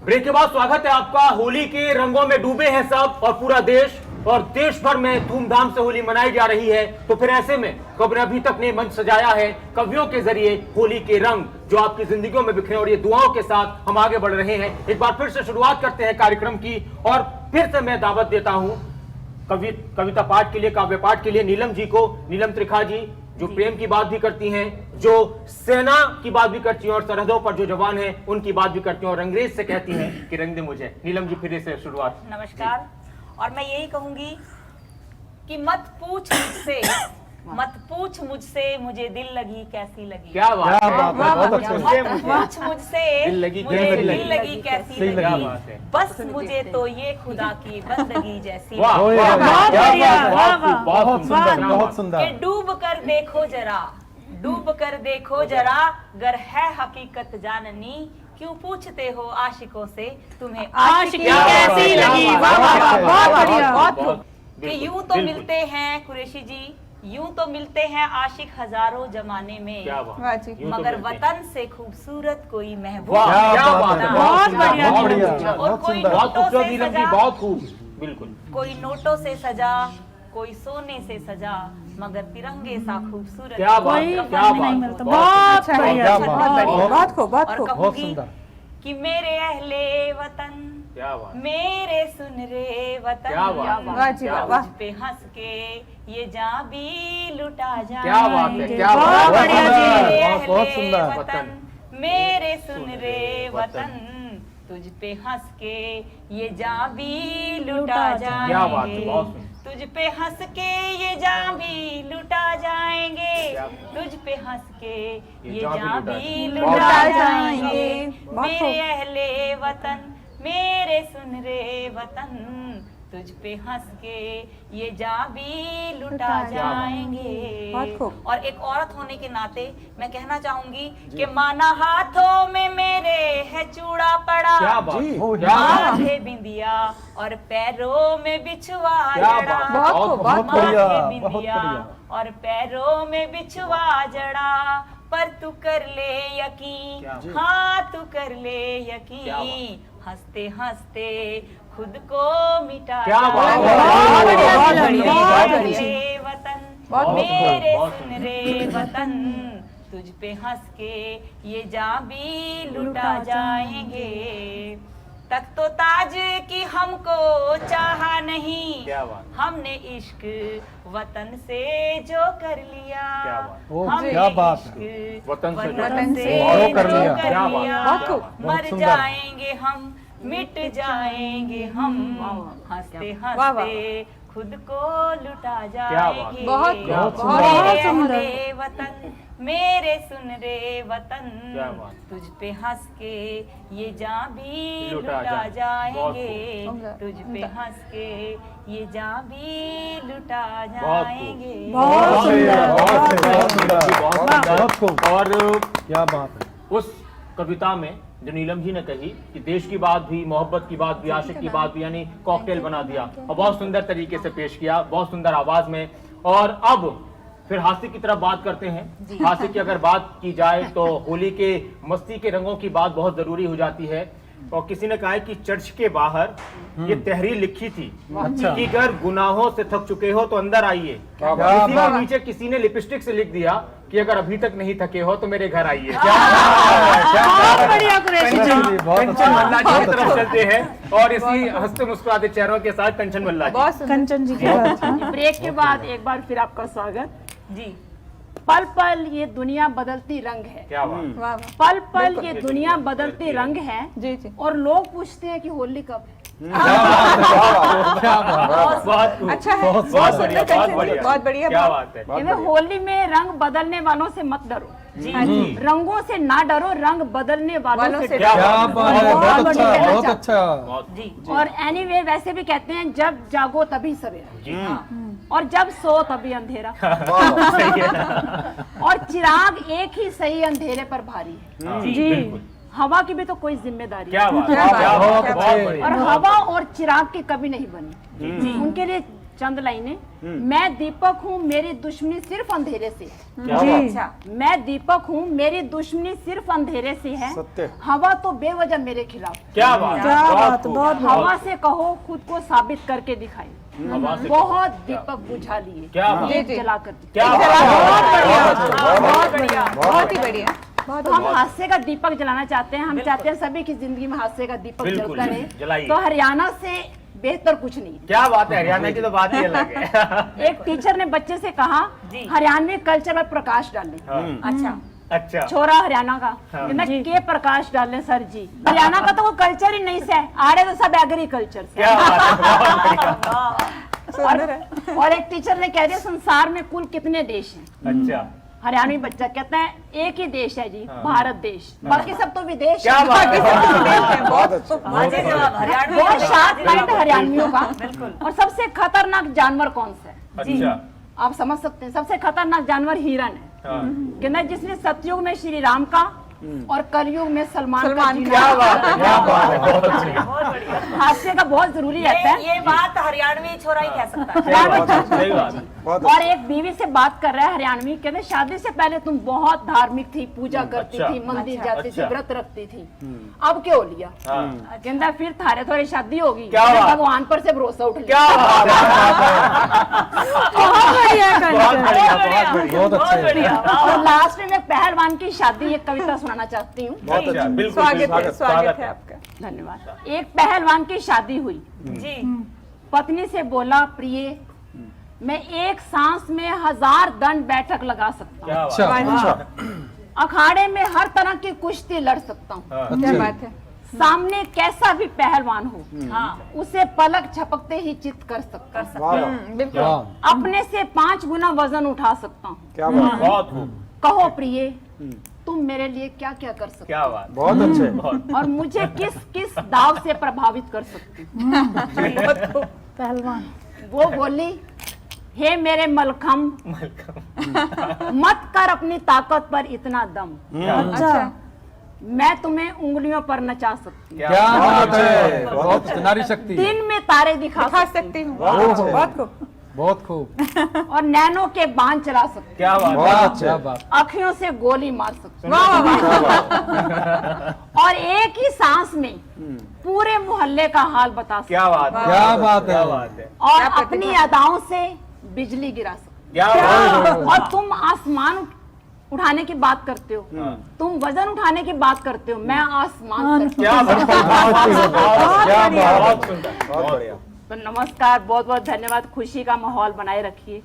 ब्रेक के बाद स्वागत है आपका। होली के रंगों में डूबे हैं सब और पूरा देश, और देश भर में धूमधाम से होली मनाई जा रही है। तो फिर ऐसे में कब ने अभी तक ने मंच सजाया है कवियों के जरिए होली के रंग जो आपकी जिंदगियों में बिखरे, और ये दुआओं के साथ हम आगे बढ़ रहे हैं। एक बार फिर से शुरुआत करते हैं कार्यक्रम की, और फिर से मैं दावत देता हूं कविता पाठ के लिए, काव्य पाठ के लिए नीलम जी को। नीलम त्रिखा जी जो प्रेम की बात भी करती हैं, जो सेना की बात भी करती हैं, और सरहदों पर जो जवान हैं उनकी बात भी करती हैं, और अंग्रेज से कहती हैं कि रंग दे मुझे। नीलम जी फिर से शुरुआत। नमस्कार। और मैं यही कहूंगी कि मत पूछ मुझसे मुझे दिल लगी कैसी लगी। क्या बात क्या है, बात है, बहुत अच्छे। मत पूछ मुझसे दिल लगी मुझे कैसी दिल लगी। लगी कैसी सही क्या लगी। बात है। बस मुझे तो ये खुदा की बंदगी जैसी वाह ओए, वाह, बहुत क्या बढ़िया, बात है, वाह, बहुत खूब, बहुत बहुत सुंदर, क्या बहुत बात। कि सुंदर। डूब कर देखो जरा, डूब कर देखो जरा, गर है हकीकत जाननी, क्यों पूछते हो आशिकों से तुम्हें आशिकी क्या बात कैसी है, लगी? क्या वाह बात वाह है, वाह, बहुत बढ़िया। बहुत कि बिल्कुल, यूं तो बिल्कुल। मिलते हैं कुरैशी जी, यूं तो मिलते हैं आशिक हजारों जमाने में, क्या बात, वाह जी। यूं तो मगर मिलते हैं। वतन से खूबसूरत कोई महबूब वाह क्या क्या बात बात है, है, बहुत सुंदर, बढ़िया, बहुत बढ़िया, सुंदर। और बहुत कोई सुंदर। बहुत नोटों खूबसूरत से नीलम जी, सजा, बहुत खूब, बिल्कुल। कोई नोटों से सजा, कोई सोने से सजा, मगर तिरंगे सा खूबसूरत क्या बात कोई है, कफन क्या नहीं बात नहीं है, मिलता। बहुत बहुत सुंदर, बढ़िया, क्या बहुत बात है, बढ़िया। बहुत खूब, बहुत और खूब, कहूंगी बहुत सुंदर। कि मेरे अहले वतन, क्या बात, मेरे सुन रे वतन, क्या बात, वाह जी, क्या वाह। मुझ पे हंस के ये जान भी लुटा जाए। क्या बात है, क्या बहुत बात है, बढ़िया जी। मेरे बहुत, बहुत अहले सुंदर। वतन, मेरे सुन रे वतन, तुझ पे हंस के ये जान भी लुटा जाएंगे। क्या बात है, बहुत सुंदर। तुझ पे हंस के ये जान भी लुटा जाएंगे, क्या? तुझ पे हंस के ये जान जान भी भी लुटा लुटा जाएंगे। जाएंगे। बहुत मेरे खूब। अहले वतन, मेरे सुन रे वतन, तुझ पे हंस के ये जान भी लुटा लुटा जाएंगे। बहुत खूब। और एक औरत होने के नाते मैं कहना चाहूंगी कि माना हाथों में मेरे है चूड़ा पड़ा, क्या बात, जी, क्या बात, माथे बिंदिया और पैरों में बिछुआ क्या जड़ा। बात, बहुत खूब, बहुत माथे बढ़िया, बिंदिया बहुत बढ़िया। और पैरों में बिछुआ जड़ा, पर तू कर ले यकीन, क्या हाँ तू कर ले क्या यकीन, हंसते हंसते खुद को मिटा क्या बात, जाएंगे। बहुत बढ़िया, बहुत मेरे बढ़िया, बहुत अहले बढ़िया। वतन, बहुत मेरे बहुत सुन रे वतन, तुझ पे हंस के ये जान भी लुटा जाएंगे। तख्तो ताज की हमको चाहा नहीं, क्या बात, हमने इश्क वतन से जो कर लिया। क्या बात, ओह, हमने क्या बात इश्क वतन से जो वतन से जो कर लिया। क्या बात, बहुत खूब। मर सुंदर। जाएंगे हम, मिट जाएंगे हम, हंसते वाह, वाह। हंसते खुद को लुटा बात। जाएंगे। बहुत क्या खूब, बात। बहुत मेरे सुंदर। अहले वतन, मेरे सुन रे वतन, क्या बात। तुझ पे हंस के ये जान भी लुटा लुटा जाएंगे। जाएंगे। बहुत तुझ पे हंस के ये जान भी लुटा बहुत जाएंगे। बहुत सुंदर, बहुत सुंदर, बहुत सुंदर, बहुत बहुत खूब। सुंदर। और क्या बात है। उस कविता में जो नीलम जी ने कही कि देश की बात भी, मोहब्बत की बात भी, आशिक की बात भी, यानी कॉकटेल बना दिया और बहुत सुंदर तरीके से पेश किया, बहुत सुंदर आवाज में। और अब फिर हास्य की तरफ बात करते हैं। हास्य की अगर बात की जाए तो होली के मस्ती के रंगों की बात बहुत जरूरी हो जाती है। और किसी ने कहा है कि चर्च के बाहर ये तहरीर लिखी थी अच्छा। कि अगर गुनाहों से थक चुके हो तो अंदर आइए। क्या इसी बात। के नीचे किसी ने लिपस्टिक से लिख दिया कि अगर अभी तक नहीं थके हो तो मेरे घर आइए। बहुत बढ़िया कुरैशी जी। जी, बहुत कंचन अच्छा। मल्ला जी की तरफ चलते हैं और इसी हंसते मुस्कुराते चेहरों के साथ कंचन मल्ला जी। बहुत सुंदर। कंचन जी की बात। हाँ। ब्रेक के बाद एक बार फिर आपका स्वागत। जी पल पल ये दुनिया बदलती रंग है। क्या बात। वाह वाह पल पल ये दुनिया बदलती रंग है। जी जी और लोग पूछते हैं कि होली कब है। बहुत खूब। अच्छा है, बहुत बहुत बढ़िया, सुंदर बहुत कंचन जी, बढ़िया। बहुत बढ़िया। क्या बात है। इन्हें होली में रंग बदलने वालों से मत डरो। जी जी। रंगों से ना डरो, रंग बदलने वालों से क्या डरो। बात है। बहुत बहुत अच्छा, बढ़िया। बहुत अच्छा। बहुत जी और एनीवे वैसे भी कहते हैं जब जागो तभी सवेरा, जी और जब सो तभी अंधेरा। सही है। और चिराग एक ही सही अंधेरे पर भारी है। हाँ, जी। बिल्कुल। हवा की भी तो कोई जिम्मेदारी क्या है। बात क्या है। बात क्या है, बात क्या है। बात बहुत है। बढ़िया। और हवा और चिराग की कभी नहीं बनी। उनके लिए चंद लाइनें। मैं दीपक हूँ, मेरी दुश्मनी सिर्फ अंधेरे से। क्या बात। अच्छा मैं दीपक हूँ, मेरी दुश्मनी सिर्फ अंधेरे से है। सत्य। हवा तो बेवजह मेरे खिलाफ। क्या बात। क्या बात। बहुत हवा से कहो खुद को साबित करके दिखाई। हवा से बहुत दीपक बुझा लिए, क्या बात। एक जी, जी। जला कर। क्या बहुत बात। बढ़िया, बहुत बढ़िया। बहुत ही बढ़िया, बहुत तो हम हास्य का दीपक जलाना चाहते हैं। हम चाहते हैं सभी की जिंदगी में हास्य का दीपक बिल्कुल, जलता रहे। जलाइए। तो हरियाणा से बेहतर कुछ नहीं। क्या बात है। हरियाणा की तो बात ही अलग है। एक टीचर ने बच्चे से कहा जी। हरियाणवी कल्चर पर प्रकाश डालें। हाँ, अच्छा अच्छा। छोरा हरियाणा का हाँ। कहना के प्रकाश डालें सर जी। हरियाणा का तो वो कल्चर ही नहीं से, आड़े तो सब एग्रीकल्चर से। क्या बात है। बहुत बढ़िया। सुंदर है। और एक टीचर ने कह दिया संसार में कुल कितने देश हैं। अच्छा। हरियाणवी बच्चा कहता है एक ही देश है जी, भारत देश, बाकी सब तो विदेश क्या है। बात है। बहुत अच्छा। हाजिर जवाब हरियाणवी बहुत शार्प हाजिर पॉइंट जवाब। हरियाणवियों का। बिल्कुल। और सबसे खतरनाक जानवर कौन सा है? अच्छा। आप समझ सकते हैं, सबसे खतरनाक जानवर हिरन है। हाँ। कहना जिसने सतयुग में श्री राम का और कलयुग में सलमान का सलमान जीना। क्या बात है। क्या बात है। बहुत बढ़िया। बहुत बढ़िया। हास्य का बहुत जरूरी रहता है। ये बात हरियाणवी छोरा ही कह सकता है। सही बात है। सही बात है। बहुत और एक बीवी से बात कर रहा है हरियाणवी, कहते शादी से पहले तुम बहुत धार्मिक थी, पूजा करती अच्छा, थी, मंदिर जाती थी, अच्छा। व्रत रखती थी, अब क्यों लिया? हाँ। कहता फिर थारे थोड़ी शादी होगी, क्या कहते बात? भगवान पर से भरोसा उठ लिया। क्या बात है। बहुत बढ़िया बहुत कंचन। बढ़िया। बहुत बढ़िया। बहुत अच्छे। बढ़िया। और लास्ट में मैं पहलवान की शादी एक कविता सुनाना चाहती हूँ। बहुत अच्छा। बिल्कुल स्वागत है, बिल्कुल। स्वागत है आपका। धन्यवाद। एक पहलवान की शादी हुई, जी पत्नी से बोला प्रिय मैं एक सांस में 1000 दंड बैठक लगा सकता हूँ, क्या बात अच्छा, है। अच्छा। अखाड़े में हर तरह की कुश्ती लड़ सकता हूँ, हाँ। क्या बात है। सामने कैसा भी पहलवान हो हाँ उसे पलक झपकते ही चित कर सकता हूँ, वाह, बिल्कुल। क्या अपने से 5 गुना वजन उठा सकता हूँ। क्या बात। बहुत खूब। कहो प्रिय तुम मेरे लिए क्या क्या कर सकते क्या बात। बहुत अच्छे। बहुत। हो और मुझे किस किस दाव से प्रभावित कर सकते हो? पहलवान। वो बोली हे मेरे मलखम मत कर अपनी ताकत पर इतना दम, अच्छा। मैं तुम्हें उंगलियों पर नचा सकती हूँ, क्या बात है। अच्छे। बहुत अच्छे। नारी शक्ति। दिन में तारे दिखा दिखा सकती सकती हूँ। बहुत अच्छे। बहुत खूब। बहुत खूब। हूँ और नैनों के बांध चला सकती क्या बात है। बहुत क्या अच्छे। बात। हूँ, अखियों से गोली मार सकती वाह वाह वाह। हूँ और एक ही सांस में पूरे मोहल्ले का हाल बता सकती क्या बात है। क्या बात क्या है। बात है। हूँ और क्या अपनी प्रतिभा। अदाओं से बिजली गिरा सकती क्या बात है। हूँ। और तुम आसमान उठाने की बात करते हो, तुम वजन उठाने की बात करते हो, मैं आसमान करती क्या बात है। क्या बात। बहुत सुंदर। बहुत बढ़िया। हूँ। तो नमस्कार, बहुत बहुत धन्यवाद। खुशी का माहौल बनाए रखिए।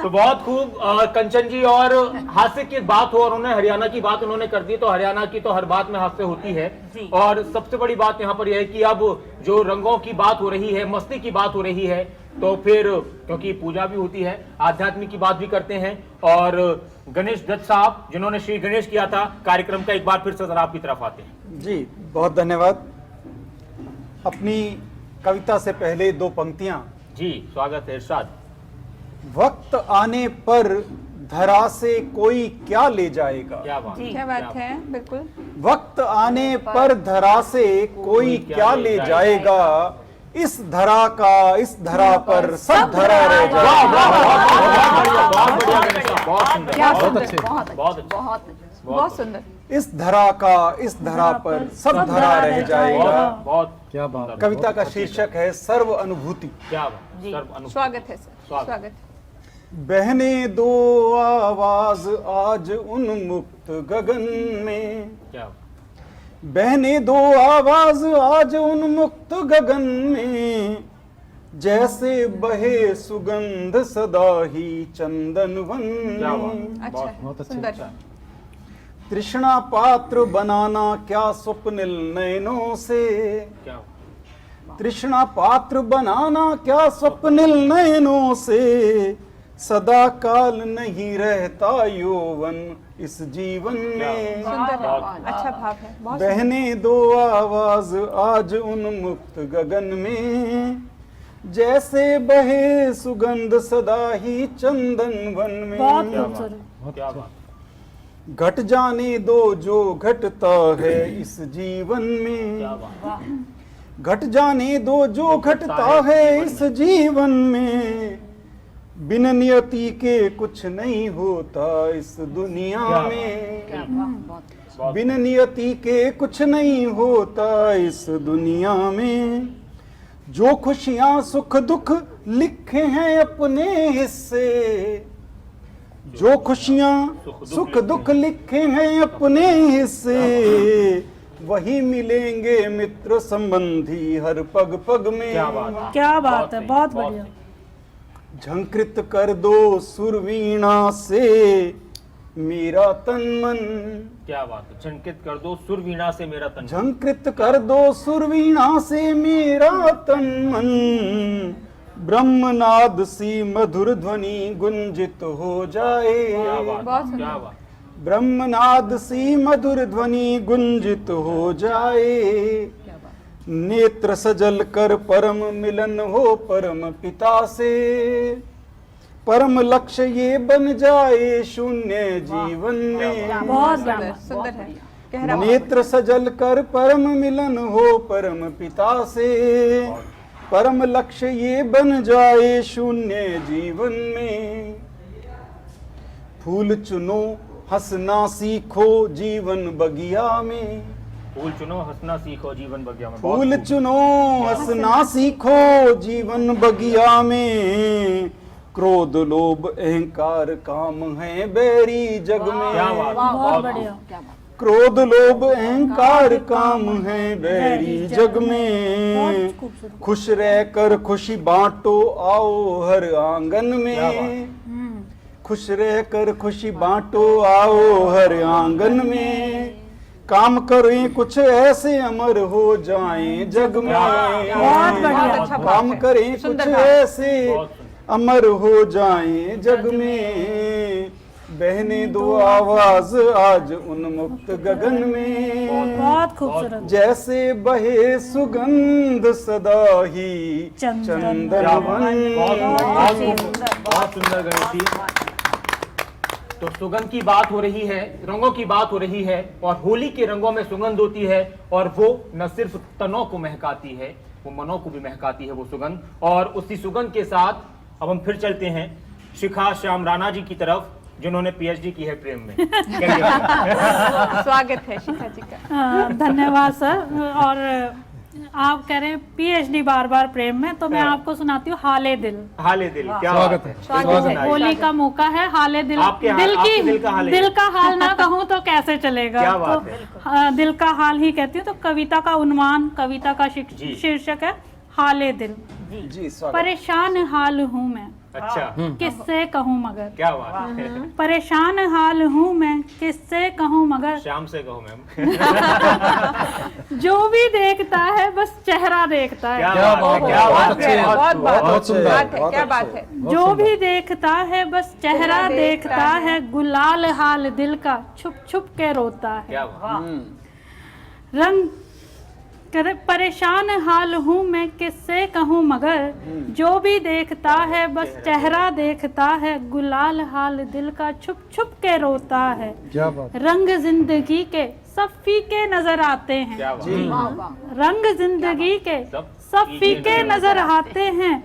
तो बहुत खूब कंचन जी। और हास्य की बात हो और उन्हें हरियाणा की बात उन्होंने कर दी, तो हरियाणा की तो हर बात में हास्य होती है। जी। और सबसे बड़ी बात यहाँ पर यह है कि अब जो रंगों की बात हो रही है, मस्ती की बात हो रही है, तो फिर क्योंकि पूजा भी होती है, आध्यात्मिक की बात भी करते हैं। और गणेश दत्त साहब जिन्होंने श्री गणेश किया था कार्यक्रम का, एक बार फिर से जरा आपकी तरफ आते हैं। जी बहुत धन्यवाद। अपनी कविता से पहले 2 पंक्तियां। जी स्वागत है। इरशाद। वक्त आने पर धरा से कोई क्या ले जाएगा, क्या बात। जी। क्या बात है, बिल्कुल। वक्त आने पर धरा से कोई क्या ले जाएगा, इस धरा का इस धरा पर सब धरा रह वाह जाएगा। वाह, बहुत बढ़िया, बहुत बढ़िया गणेश साहब, बहुत सुंदर। क्या बहुत सुंदर, अच्छे। बहुत अच्छे, बहुत अच्छे। बहुत अच्छे। बहुत सुंदर। इस धरा का इस धरा पर सब धरा रह जाएगा। बहुत बहुत क्या बात है। कविता का शीर्षक है सर्व अनुभूति। क्या बात। सर्व अनुभव। स्वागत है सर, स्वागत। स्वागत। बहने दो आवाज आज उन्मुक्त गगन में, क्या बात। बहने दो आवाज आज उन्मुक्त गगन में, जैसे बहे सुगंध सदा ही चंदन वन में। अच्छा, सुंदर। तृष्णा पात्र बनाना क्या स्वप्निल नयनों से, तृष्णा पात्र बनाना क्या स्वप्निल नयनों से, सदा काल नहीं रहता यौवन इस जीवन में। सुंदर है, अच्छा भाव है, बहुत बहने दो आवाज आज उन्मुक्त गगन में, जैसे बहे सुगंध सदा ही चंदन वन में। बहुत खूबसूरत। घट जाने दो जो घटता है इस जीवन में, घट जाने दो जो घटता है इस जीवन में, बिन नियति के कुछ नहीं होता इस दुनिया में, बिन नियति के कुछ नहीं होता इस दुनिया में। जो खुशियां सुख दुख लिखे हैं अपने हिस्से, जो खुशियां सुख दुख लिखे हैं अपने हिस्से, वही मिलेंगे मित्र संबंधी हर पग पग में। क्या बात है, बहुत बढ़िया। झंकृत कर दो सुरवीणा से मेरा तन मन, क्या बात है, झंकृत कर दो सुरवीणा से मेरा तन। झंकृत कर दो सुरवीणा से मेरा तन मन, ब्रह्मनाद सी मधुर ध्वनि गुंजित हो जाए। क्या बात, ब्रह्मनाद सी मधुर ध्वनि गुंजित हो जाए। नेत्र सजल कर परम मिलन हो परम पिता से, परम लक्ष्य ये बन जाए शून्य जीवन में। बहुत सुंदर है, गहरा भाव। नेत्र सजल कर परम मिलन हो परम पिता से, परम लक्ष्य ये बन जाए शून्य जीवन में। फूल चुनो हंसना सीखो जीवन बगिया में, फूल चुनो हंसना सीखो जीवन बगिया में। फूल चुनो हंसना सीखो जीवन बगिया में। क्रोध लोभ अहंकार काम है बैरी जग में। क्या बात, बहुत बढ़िया। क्रोध लोभ अहंकार काम है बैरी जग में। खुश रहकर खुशी बांटो आओ हर आंगन में, खुश रहकर खुशी बांटो आओ हर आंगन में। काम करें कुछ ऐसे अमर हो जाएं जग में, बहुत अच्छा बात काम है। करें कुछ सुंदर बात। ऐसे अमर हो जाएं जग में। बहने दो आवाज आज उन्मुक्त गगन में, बहुत खूबसूरत। जैसे बहे सुगंध सदा ही चंदन वन। बहुत सुंदर गणेश जी। तो सुगंध की बात हो रही है, रंगों की बात हो रही है, और होली के रंगों में सुगंध होती है, और वो न सिर्फ तनों को महकाती है, वो मनों को भी महकाती है वो सुगंध। और उसी सुगंध के साथ अब हम फिर चलते हैं शिखा श्याम राणा जी की तरफ, जिन्होंने पीएचडी की है प्रेम में। स्वागत है शिखा जी का। धन्यवाद सर। और आप कह रहे हैं पीएचडी बार बार प्रेम में, तो मैं आपको सुनाती हूँ हाले दिल। हाले दिल, क्या बात है। स्वागत है। होली का मौका है, हाले दिल। आपके दिल का हाल है। दिल का हाल ना कहूँ तो कैसे चलेगा। क्या बात तो दिल का हाल ही कहती हूँ। तो कविता का उन्वान, कविता का जी। शीर्षक है हाले दिल। जी स्वागत। परेशान हाल हूँ मैं, अच्छा, किससे कहूँ मगर। क्या बात है। परेशान हाल हूँ मैं, किससे कहूँ मगर। शाम से कहो मैम। जो भी देखता है बस चेहरा देखता है। क्या बात है, क्या बात है। बहुत सुंदर, बात है, बहुत क्या अच्छा। बात है। जो भी देखता है बस चेहरा देखता है, गुलाल हाल दिल का छुप छुप के रोता है। क्या बात। रंग करे परेशान हाल हूँ मैं, किससे कहूँ मगर। जो भी देखता है बस चेहरा देखता है, गुलाल हाल दिल का छुप छुप के रोता है। क्या बात। रंग जिंदगी के सब फीके नजर आते हैं, क्या बात। रंग जिंदगी के सब सब फीके नजर आते हैं,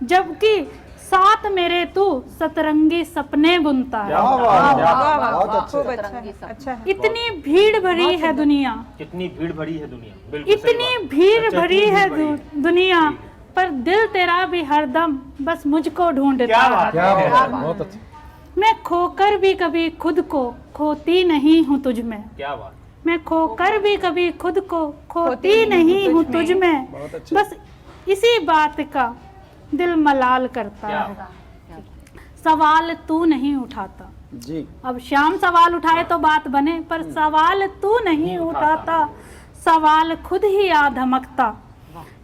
जबकि साथ मेरे तू सतरंगी सपने बुनता है। क्या बात, क्या बात, बहुत अच्छे। खूब अच्छा है, अच्छा है। इतनी भीड़ भरी है दुनिया, कितनी भीड़ भरी है दुनिया। बिल्कुल सही इतनी बात। भीड़ अच्छा, भरी इतनी है भीड़ भरी। दुनिया, पर दिल तेरा भी हरदम बस मुझको ढूंढता क्या है। बात है। बहुत अच्छे। मैं खोकर भी कभी खुद को खोती नहीं हूँ तुझ में, क्या बात। मैं खोकर भी कभी खुद को खोती नहीं हूँ तुझ में। बहुत अच्छे। बस इसी बात का दिल मलाल करता क्या? है। सवाल तू नहीं उठाता। जी अब श्याम सवाल उठाए तो बात बने, पर सवाल तू नहीं उठाता, सवाल खुद ही आ धमकता,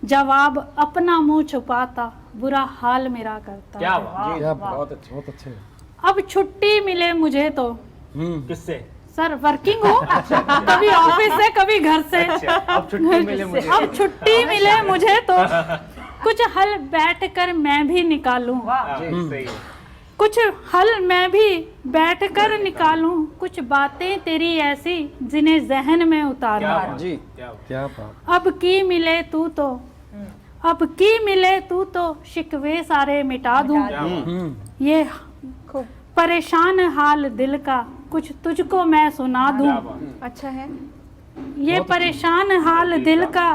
जवाब अपना मुंह छुपाता, बुरा हाल मेरा करता। क्या बात? जी बहुत अच्छे बहुत अच्छे। अब छुट्टी मिले मुझे तो, किससे? सर वर्किंग हूँ, कभी ऑफिस से कभी घर से। अब छुट्टी मिले मुझे। अब छुट्टी मिले मुझे तो कुछ हल बैठकर मैं भी निकालूं, सही है। कुछ हल मैं भी बैठकर निकालूं, कुछ बातें तेरी ऐसी जिन्हें जहन में उतारूं। जी क्या बात। अब की मिले तू तो, अब की मिले तू तो शिकवे सारे मिटा दूं, ये परेशान हाल दिल का कुछ तुझको मैं सुना दूं। अच्छा है। ये परेशान हाल दिल का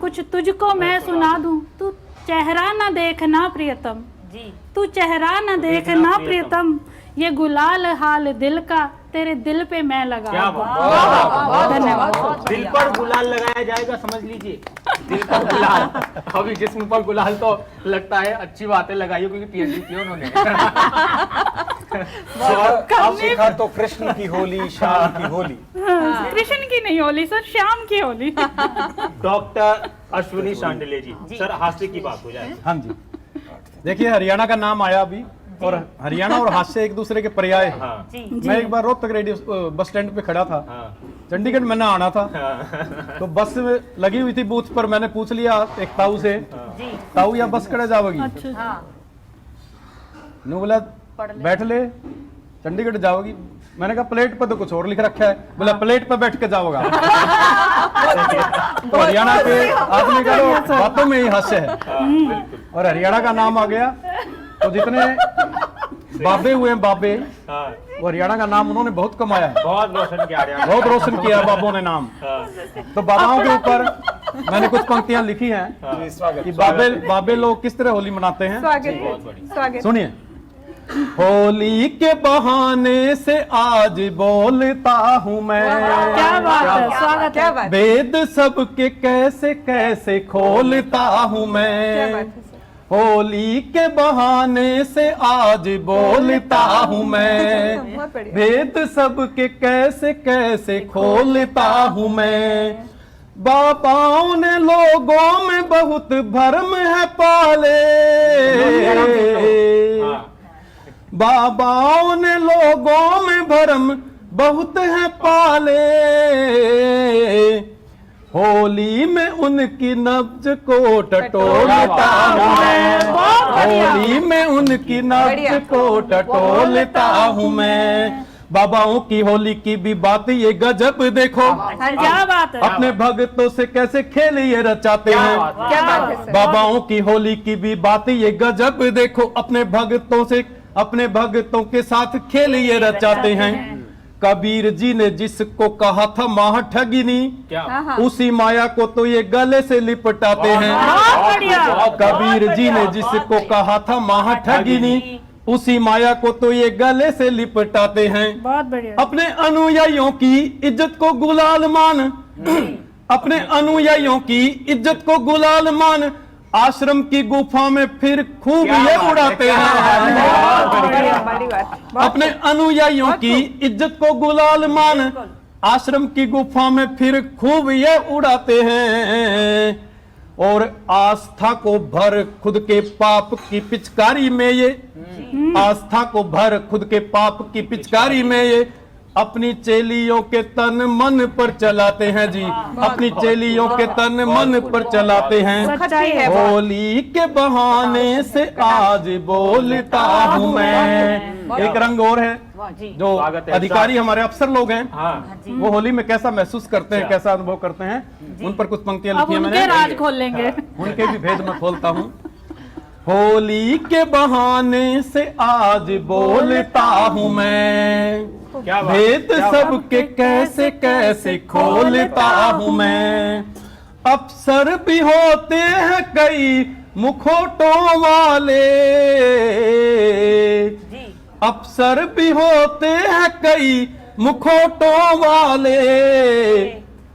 कुछ तुझको मैं सुना दूं, तू चेहरा न देखना प्रियतम, जी तू चेहरा न देखना प्रियतम, ये गुलाल हाल दिल का तेरे दिल पे मैं लगा क्या दूं। बात? धन्यवाद। दिल पर गुलाल लगाया जाएगा, समझ लीजिए। दिल पर गुलाल, अभी जिस्म पर गुलाल तो लगता है अच्छी बातें लगाइए, क्योंकि पीएचडी की उन्होंने। अब सीखा तो कृष्ण की होली, श्याम की होली। कृष्ण की नहीं होली सर, श्याम की होली। डॉक्टर अश्विनी शांडिल्य जी, सर हास्य की बात हो जाए। हाँ जी, देखिए हरियाणा का नाम आया अभी, और हरियाणा और हास्य एक दूसरे के पर्याय हैं। हाँ, जी मैं एक बार रोहतक रेडियो बस स्टैंड पे खड़ा था, हाँ, चंडीगढ़ मैंने आना था, हाँ, तो बस लगी हुई थी बूथ पर। मैंने पूछ लिया एक ताऊ से, जी ताऊ या बस कड़े जाओगी? हाँ नु बोला बैठ ले, चंडीगढ़ जाओगी। मैंने कहा प्लेट पर तो कुछ और लिख रखा है। बोला प्लेट पर बैठ के जाओगा। तो हरियाणा के आदमी का तो बातों में ही हास्य है, और हरियाणा का नाम आ गया तो जितने बाबे हुए हैं बाबे, हाँ, वो हरियाणा का नाम उन्होंने बहुत कमाया है, बहुत रोशन किया हरियाणा। बहुत रोशन किया बाबों ने नाम। हाँ, तो बाबाओं के ऊपर मैंने कुछ पंक्तियां लिखी हैं जी, स्वागत। कि बाबे लोग किस तरह होली मनाते हैं। बहुत बढ़िया। स्वागत। सुनिए, होली के बहाने से आज बोलता हूँ मैं, क्या बात है, स्वागत क्या है। बात वेद सबके कैसे कैसे खोलता हूँ क्या मैं, बात है सर। होली के बहाने से आज बोलता हूँ मैं, बहुत बढ़िया। वेद सबके कैसे कैसे खोलता हूँ मैं, बाबाओं ने लोगों में बहुत भरम है पाले, हाँ, बाबाओं ने लोगों में भरम बहुत है पाले, होली में उनकी नब्ज को टटोलता हूँ मैं, होली में उनकी नब्ज को टटोलता हूँ मैं। बाबाओं की होली की भी बात ये गजब देखो, क्या बात है। अपने भक्तों से कैसे खेल ये रचाते क्या हैं। बात है? क्या बात है सर। बाबाओं की होली की भी बात ये गजब देखो, अपने भक्तों से अपने भक्तों के साथ खेल ये रचाते हैं। कबीर जी ने जिसको कहा था माह ठगिनी, क्या? उसी माया को तो ये गले से लिपटाते हैं। बहुत बढ़िया। कबीर जी ने जिसको कहा था माह ठगिनी, उसी माया को तो ये गले से लिपटाते हैं। बहुत बढ़िया। अपने अनुयायियों की इज्जत को गुलाल मान, अपने अनुयायियों की इज्जत को गुलाल मान, आश्रम की गुफा में फिर खूब ये उड़ाते हैं। बढ़िया, बड़ी बात। अपने अनुयायियों की इज्जत को गुलाल मान, आश्रम की गुफा में फिर खूब ये उड़ाते हैं। और आस्था को भर खुद के पाप की पिचकारी में ये, आस्था को भर खुद के पाप की पिचकारी में ये, अपनी चेलियों के तन मन पर चलाते हैं जी, अपनी चेलियों के तन मन पर चलाते हैं। सच्चाई है। होली के बहाने से आज बोलता हूँ मैं। एक रंग और है, जो स्वागत है। अधिकारी हमारे अफसर लोग हैं, हाँ, वो होली में कैसा महसूस करते हैं, कैसा अनुभव करते हैं, उन पर कुछ पंक्तियां अब लिखी हैं उनके मैंने, राज खोल लेंगे। उनके भी भेद मैं खोलता हूँ। होली के बहाने से आज बोलता हूँ मैं, क्या बात? भेद क्या बात? सबके कैसे कैसे खोलता हूँ मैं। अफसर भी होते हैं कई मुखौटों वाले, जी अफसर भी होते हैं कई मुखौटों वाले,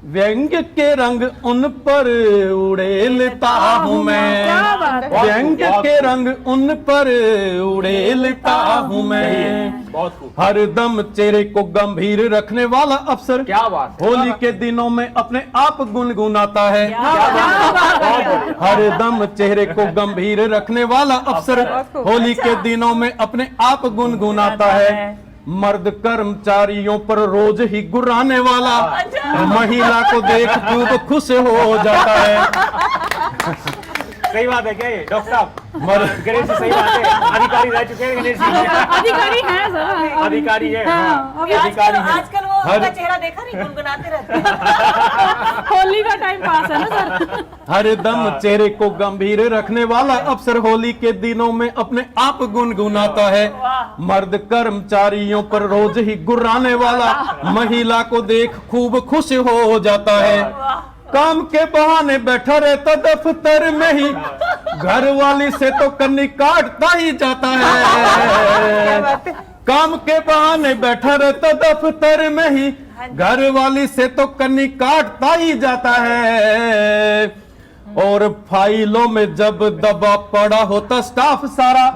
व्यंग के रंग उन पर उड़ेलता हूँ मैं, व्यंग के रंग उन पर उड़ेलता हूँ मैं। बहुत खूब। हरदम चेहरे को गंभीर रखने वाला अफसर क्या बात है। होली के दिनों में अपने आप गुनगुनाता है। हरदम चेहरे को गंभीर रखने वाला अफसर होली के दिनों में अपने आप गुनगुनाता है। मर्द कर्मचारियों पर रोज ही गुर्राने वाला महिला को देख खूब खुश हो जाता है। सही बात है क्या ये डॉक्टर साहब? मर्द गणेश जी सही बात है, अधिकारी रह चुके हैं गणेश जी। अधिकारी है सर। अधिकारी है। हाँ, अभी अधिकारी है। आजकल वो हर- उनका चेहरा देखा नहीं, गुनगुनाते रहते हैं। होली का टाइम पास है ना सर। हरदम चेहरे को गंभीर रखने वाला अफसर होली के दिनों में अपने आप गुनगुनाता है। मर्द कर्मचारियों पर रोज ही गुर्राने वाला महिला को देख खूब खुश हो जाता है। काम के बहाने बैठा रहता दफ्तर में ही, घर वाली से तो कन्नी काटता ही जाता है। काम के बहाने बैठा रहता दफ्तर में ही, घर वाली से तो कन्नी काटता ही जाता है। और फाइलों में जब दबा पड़ा होता स्टाफ सारा,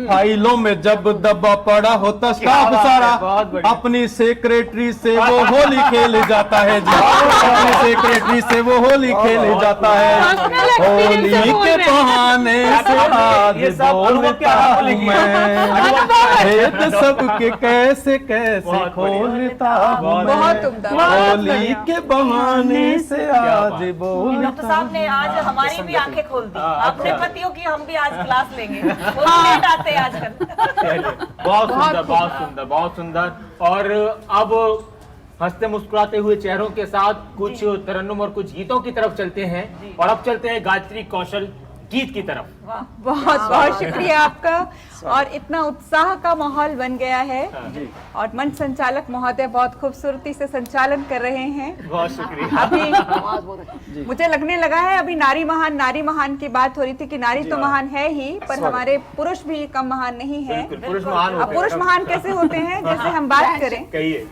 फाइलों में जब दबा पड़ा होता स्टाफ सारा, अपनी सेक्रेटरी से वो होली खेल जाता है जी। अपनी सेक्रेटरी से वो होली खेल जाता है। होली के बहाने से आज ये सब अनुभव के बोलता आधार पर हूँ मैं, भेद सबके कैसे कैसे खोलता हूँ बहुत मैं। उम्दा। होली के बहाने से आज बोलता डॉक्टर साहब ने आज हमारी भी आंखें खोल दी। अपने पतियों की हम भी आज क्लास लेंगे। वो लेट आते हैं आजकल। बहुत सुंदर, बहुत सुंदर, बहुत सुंदर। और अब हंसते मुस्कुराते हुए चेहरों के साथ कुछ तरन्नुम और कुछ गीतों की तरफ चलते हैं। और अब चलते हैं गायत्री कौशल गीत की तरफ। बहुत बहुत शुक्रिया आपका। और इतना उत्साह का माहौल बन गया है और मंच संचालक महोदय बहुत खूबसूरती से संचालन कर रहे हैं। बहुत शुक्रिया। अभी मुझे लगने लगा है अभी नारी महान की बात हो रही थी कि नारी तो महान है ही, पर हमारे पुरुष भी कम महान नहीं है। बिल्कुल, पुरुष महान होते अब हैं। पुरुष महान कैसे होते हैं? जैसे हम बात करें, कहिए।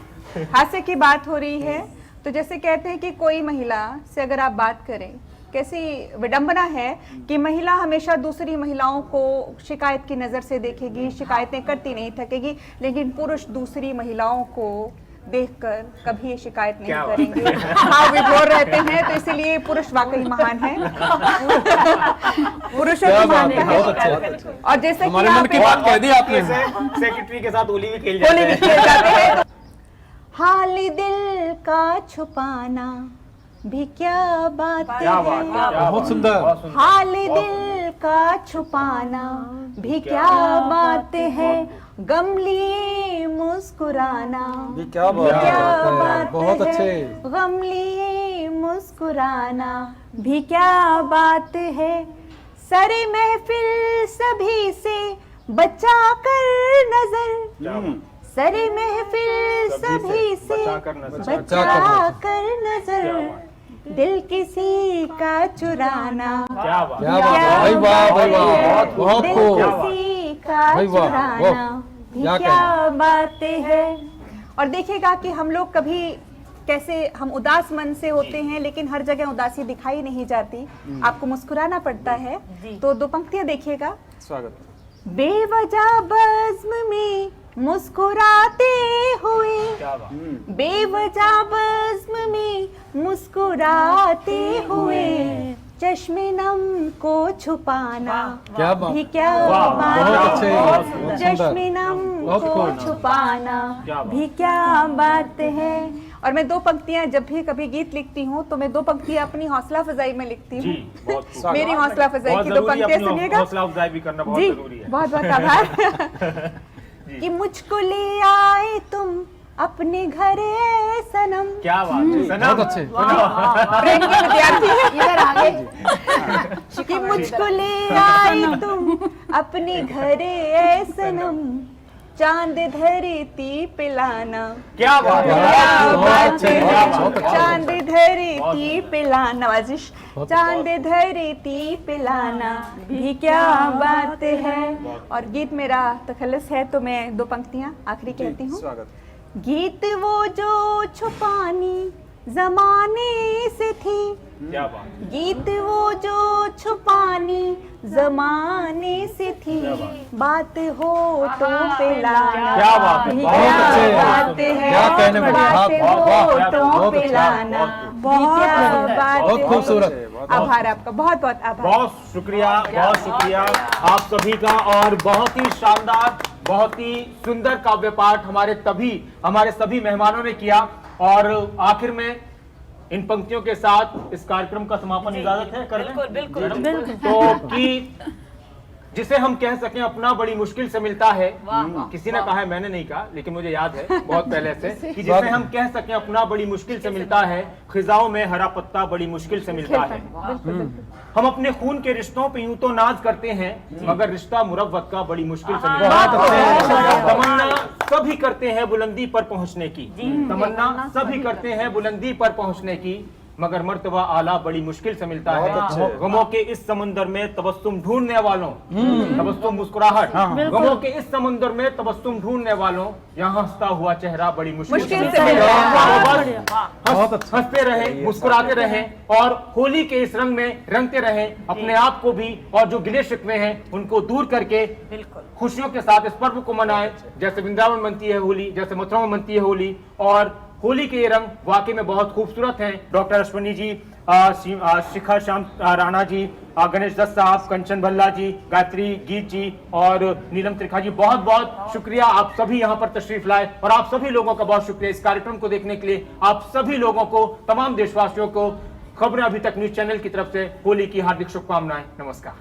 हास्य की बात हो रही है तो जैसे कहते हैं कि कोई महिला से अगर आप बात करें, कैसी विडंबना है कि महिला हमेशा दूसरी महिलाओं को शिकायत की नजर से देखेगी, शिकायतें करती नहीं थकेगी, लेकिन पुरुष दूसरी महिलाओं को देखकर कभी ये शिकायत नहीं करेंगे। हाँ, विभोर रहते हैं। तो इसीलिए पुरुष वाकई महान है। पुरुषों की मानता है। और जैसे कि हमारे मन की बात कह दी आपने। सेक्रेटरी के साथ होली भी खेल होली भी जाते खेल जाते हैं। हाल दिल का छुपाना भी क्या बात है। बहुत सुंदर। हाल दिल का छुपाना भी क्या बात है, गम लिए मुस्कुराना ये क्या बात है। क्या बात बहुत है, अच्छे। गम लिए मुस्कुराना भी क्या बात है। सरे महफिल सभी से बचा कर नजर, सरे महफिल सभी से बचा कर नजर, दिल किसी का चुराना क्या बात। क्या बात है भाई, वाह भाई वाह, बहुत दिल खूब। किसी का भाई वाह, चुराना वाह, भी क्या क्या बात है। और देखिएगा कि हम लोग कभी कैसे हम उदास मन से होते हैं, लेकिन हर जगह उदासी दिखाई नहीं जाती, आपको मुस्कुराना पड़ता है। तो दो पंक्तियां देखिएगा। स्वागत। बेवजह बज़्म में मुस्कुराते हुए, बेवजह बज़्म में मुस्कुराते हुए, चश्मे नम को छुपाना क्या बात। भी क्या वाह, बात बहुत अच्छे, है। बहुत सुंदर। चश्मे नम बहुत को खूब। छुपाना क्या बात। भी क्या बात है। और मैं दो पंक्तियां जब भी कभी गीत लिखती हूँ तो मैं दो पंक्तियां अपनी हौसला अफजाई में लिखती जी, हूँ। बहुत खूब। मेरी हौसला अफजाई बहुत की दो जरूरी है, पंक्तियां अपनी सुनिएगा। हौसला अफजाई भी करना बहुत जी, जरूरी है। बहुत बहुत आभार। कि मुझको ले आए तुम अपने घर ए सनम। क्या बात है सनम। बहुत अच्छे। ट्रेन के विद्यार्थी है। इधर आगे। कि मुझको ले आए तुम अपने घर ए सनम, चांद धरती पे लाना। क्या बात है। क्या बात है। बहुत अच्छा। चांद धरती पे लाना, नवाजिश। चांद धरती पे लाना भी क्या बात है। और गीत मेरा तखल्लुस है तो मैं दो पंक्तियां आखिरी कहती हूँ। स्वागत। गीत वो जो छुपानी जमाने से थी, क्या बात। गीत वो जो छुपानी जमाने से थी, बात हो तो पे लाना, क्या बात है, क्या बहुत अच्छे। बात है, क्या कहने में, बात वाह, वाह, हो वाह, तो बहुत पे अच्छा, लाना, बहुत क्या सुंदर, बात बहुत है। खूबसूरत। आभार आपका, बहुत बहुत आभार। बहुत शुक्रिया आप सभी का। और बहुत ही शानदार, बहुत ही सुंदर काव्य पाठ हमारे सभी मेहमानों ने किया। और आखिर में इन पंक्तियों के साथ इस कार्यक्रम का समापन इजाजत है कर लें? बिल्कुल बिल्कुल तो कि जिसे हम कह सकें अपना बड़ी मुश्किल से मिलता है, किसी ने कहा है, मैंने नहीं कहा, लेकिन मुझे याद है बहुत पहले से कि जिसे हम कह सकें अपना बड़ी मुश्किल से मिलता है, खिजाओं में हरा पत्ता बड़ी मुश्किल से मिलता है। हम अपने खून के रिश्तों पे यूं तो नाज करते हैं, मगर रिश्ता मुरव्वत का बड़ी मुश्किल से मिलता है। तमन्ना सभी करते हैं बुलंदी पर पहुंचने की, तमन्ना सभी करते हैं बुलंदी पर पहुंचने की, मगर मर्तबा आला बड़ी मुश्किल से मिलता है। गमों के इस समुंदर में तबस्सुम ढूंढने वालों, तबस्सुम मुस्कुराहट, गमों के इस समुंदर में तबस्सुम ढूंढने वालों, यहाँ हंसता हुआ चेहरा बड़ी मुश्किल से मिलता है। बहुत अच्छा। हंसते रहे, मुस्कुराते रहे और होली के इस रंग में रंगते रहे अपने आप को भी, और जो गिले शिकवे हैं उनको दूर करके खुशियों के साथ इस पर्व को मनाएं। जैसे वृंदावन मनती है होली, जैसे मथुरा में मनती है होली, और होली के ये रंग वाकई में बहुत खूबसूरत हैं। डॉक्टर अश्वनी जी, शिखा श्याम राणा जी, गणेश दत्त साहब, कंचन भल्ला जी, गायत्री गीत जी और नीलम त्रिखा जी, बहुत बहुत शुक्रिया। आप सभी यहाँ पर तशरीफ लाए और आप सभी लोगों का बहुत शुक्रिया इस कार्यक्रम को देखने के लिए। आप सभी लोगों को, तमाम देशवासियों को खबरें अभी तक न्यूज चैनल की तरफ से होली की हार्दिक शुभकामनाएं। नमस्कार।